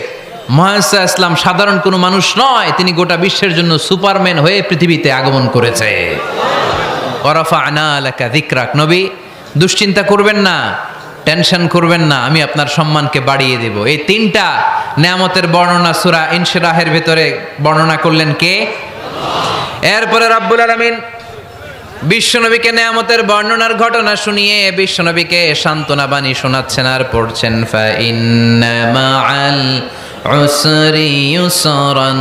মুহাম্মদ ইসলাম সাধারণ কোনো মানুষ নয়, তিনি গোটা বিশ্বের জন্য সুপারম্যান হয়ে পৃথিবীতে আগমন করেছে। ওয়ারাফা'না লাকা যিকরাক। নবী, দুশ্চিন্তা করবেন না, টেনশন করবেন না, আমি আপনার সম্মানকে বাড়িয়ে দেব। এই তিনটা নিয়ামতের বর্ণনা সূরা ইনশিরাহের ভিতরে বর্ণনা করলেন কে? এরপরে রাব্বুল আলামিন বিশ্বনবীকে নিয়ামতের বর্ণনার ঘটনা শুনিয়ে বিশ্বনবীকে সান্ত্বনা বাণী শোনাচ্ছেন আর পড়ছেন, ফা ইন্না মাআল উসরি ইউসরান,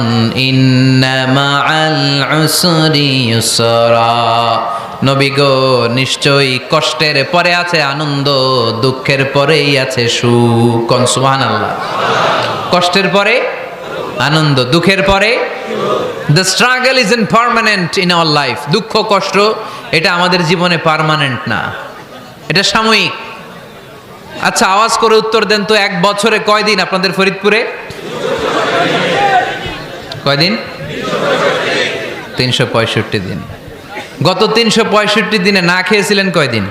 ইন্না মাআল উসরি ইউসরা। নবী গো, নিশ্চয়ই কষ্টের পরে আছে আনন্দ, দুঃখের পরেই আছে সুখ। সুবহানাল্লাহ। কষ্টের পরে আনন্দ। দুঃখের পরে the struggle is impermanent in our life. দুঃখ কষ্ট এটা আমাদের জীবনে পার্মানেন্ট না, এটা সাময়িক। আচ্ছা, আওয়াজ করে উত্তর দেন তো, এক বছরে কয়দিন আপনাদের ফরিদপুরে? কয়দিন? 365 দিন। গত 365 দিনে না খেয়েছিলেন কয়দিন?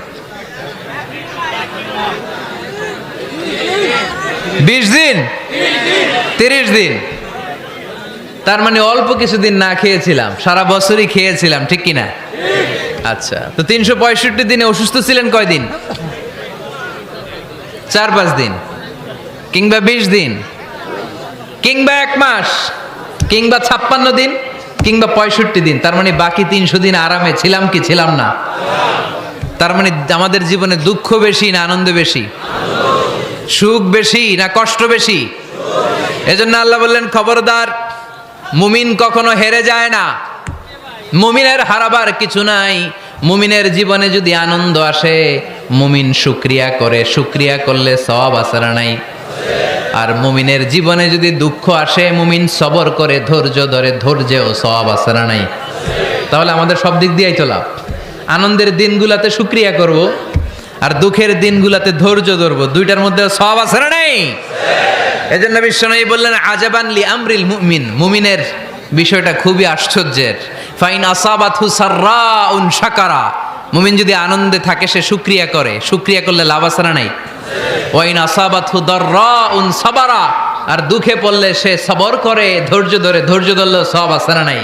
20 দিন, 30 দিন। তার মানে অল্প কিছুদিন না খেয়েছিলাম, সারা বছরই খেয়েছিলাম, ঠিক কিনা? আচ্ছা, তো 365 দিনে অসুস্থ ছিলেন কয়দিন? 4-5 দিন, কিংবা 20 দিন, কিংবা 1 মাস, কিংবা 56 দিন, কিংবা 65 দিন। তার মানে বাকি 300 দিন আরামে ছিলাম কি ছিলাম না? তার মানে আমাদের জীবনে দুঃখ বেশি না আনন্দ বেশি? সুখ বেশি না কষ্ট বেশি? এজন্য আল্লাহ বললেন, খবরদার, মুমিন কখনো হেরে যায় না। মুমিনের হারাবার কিছু নাই। মুমিনের জীবনে যদি আনন্দ আসে, মুমিন শুকরিয়া করে, শুকরিয়া করলে সওয়াব আছে না নাই? আর মুমিনের জীবনে যদি দুঃখ আসে, মুমিন সবর করে, ধৈর্য ধরে, ধৈর্যেও সওয়াব আছে না নাই? তাহলে আমাদের সব দিক দিয়েই তো লাভ। আনন্দের দিনগুলাতে শুকরিয়া করব, আর দুঃখের দিনগুলাতে ধৈর্য ধরবো, দুইটার মধ্যে সওয়াব আছে না নাই? এজন্য বিশ্বনবী বললেন, আজাবান লি আমরিল মুমিন। মুমিনের বিষয়টা খুবই আশ্চর্যের। ফাইন আসাবাতহু সাররাউন শাকারা। মুমিন যদি আনন্দে থাকে সে শুকরিয়া করে, শুকরিয়া করলে লাভ আছে না নাই? ওয়াইন আসাবাতহু দাররাউন সাবারা। আর দুঃখে পড়লে সে সবর করে, ধৈর্য ধরে, ধৈর্য ধরলে সওয়াব আছে না নাই?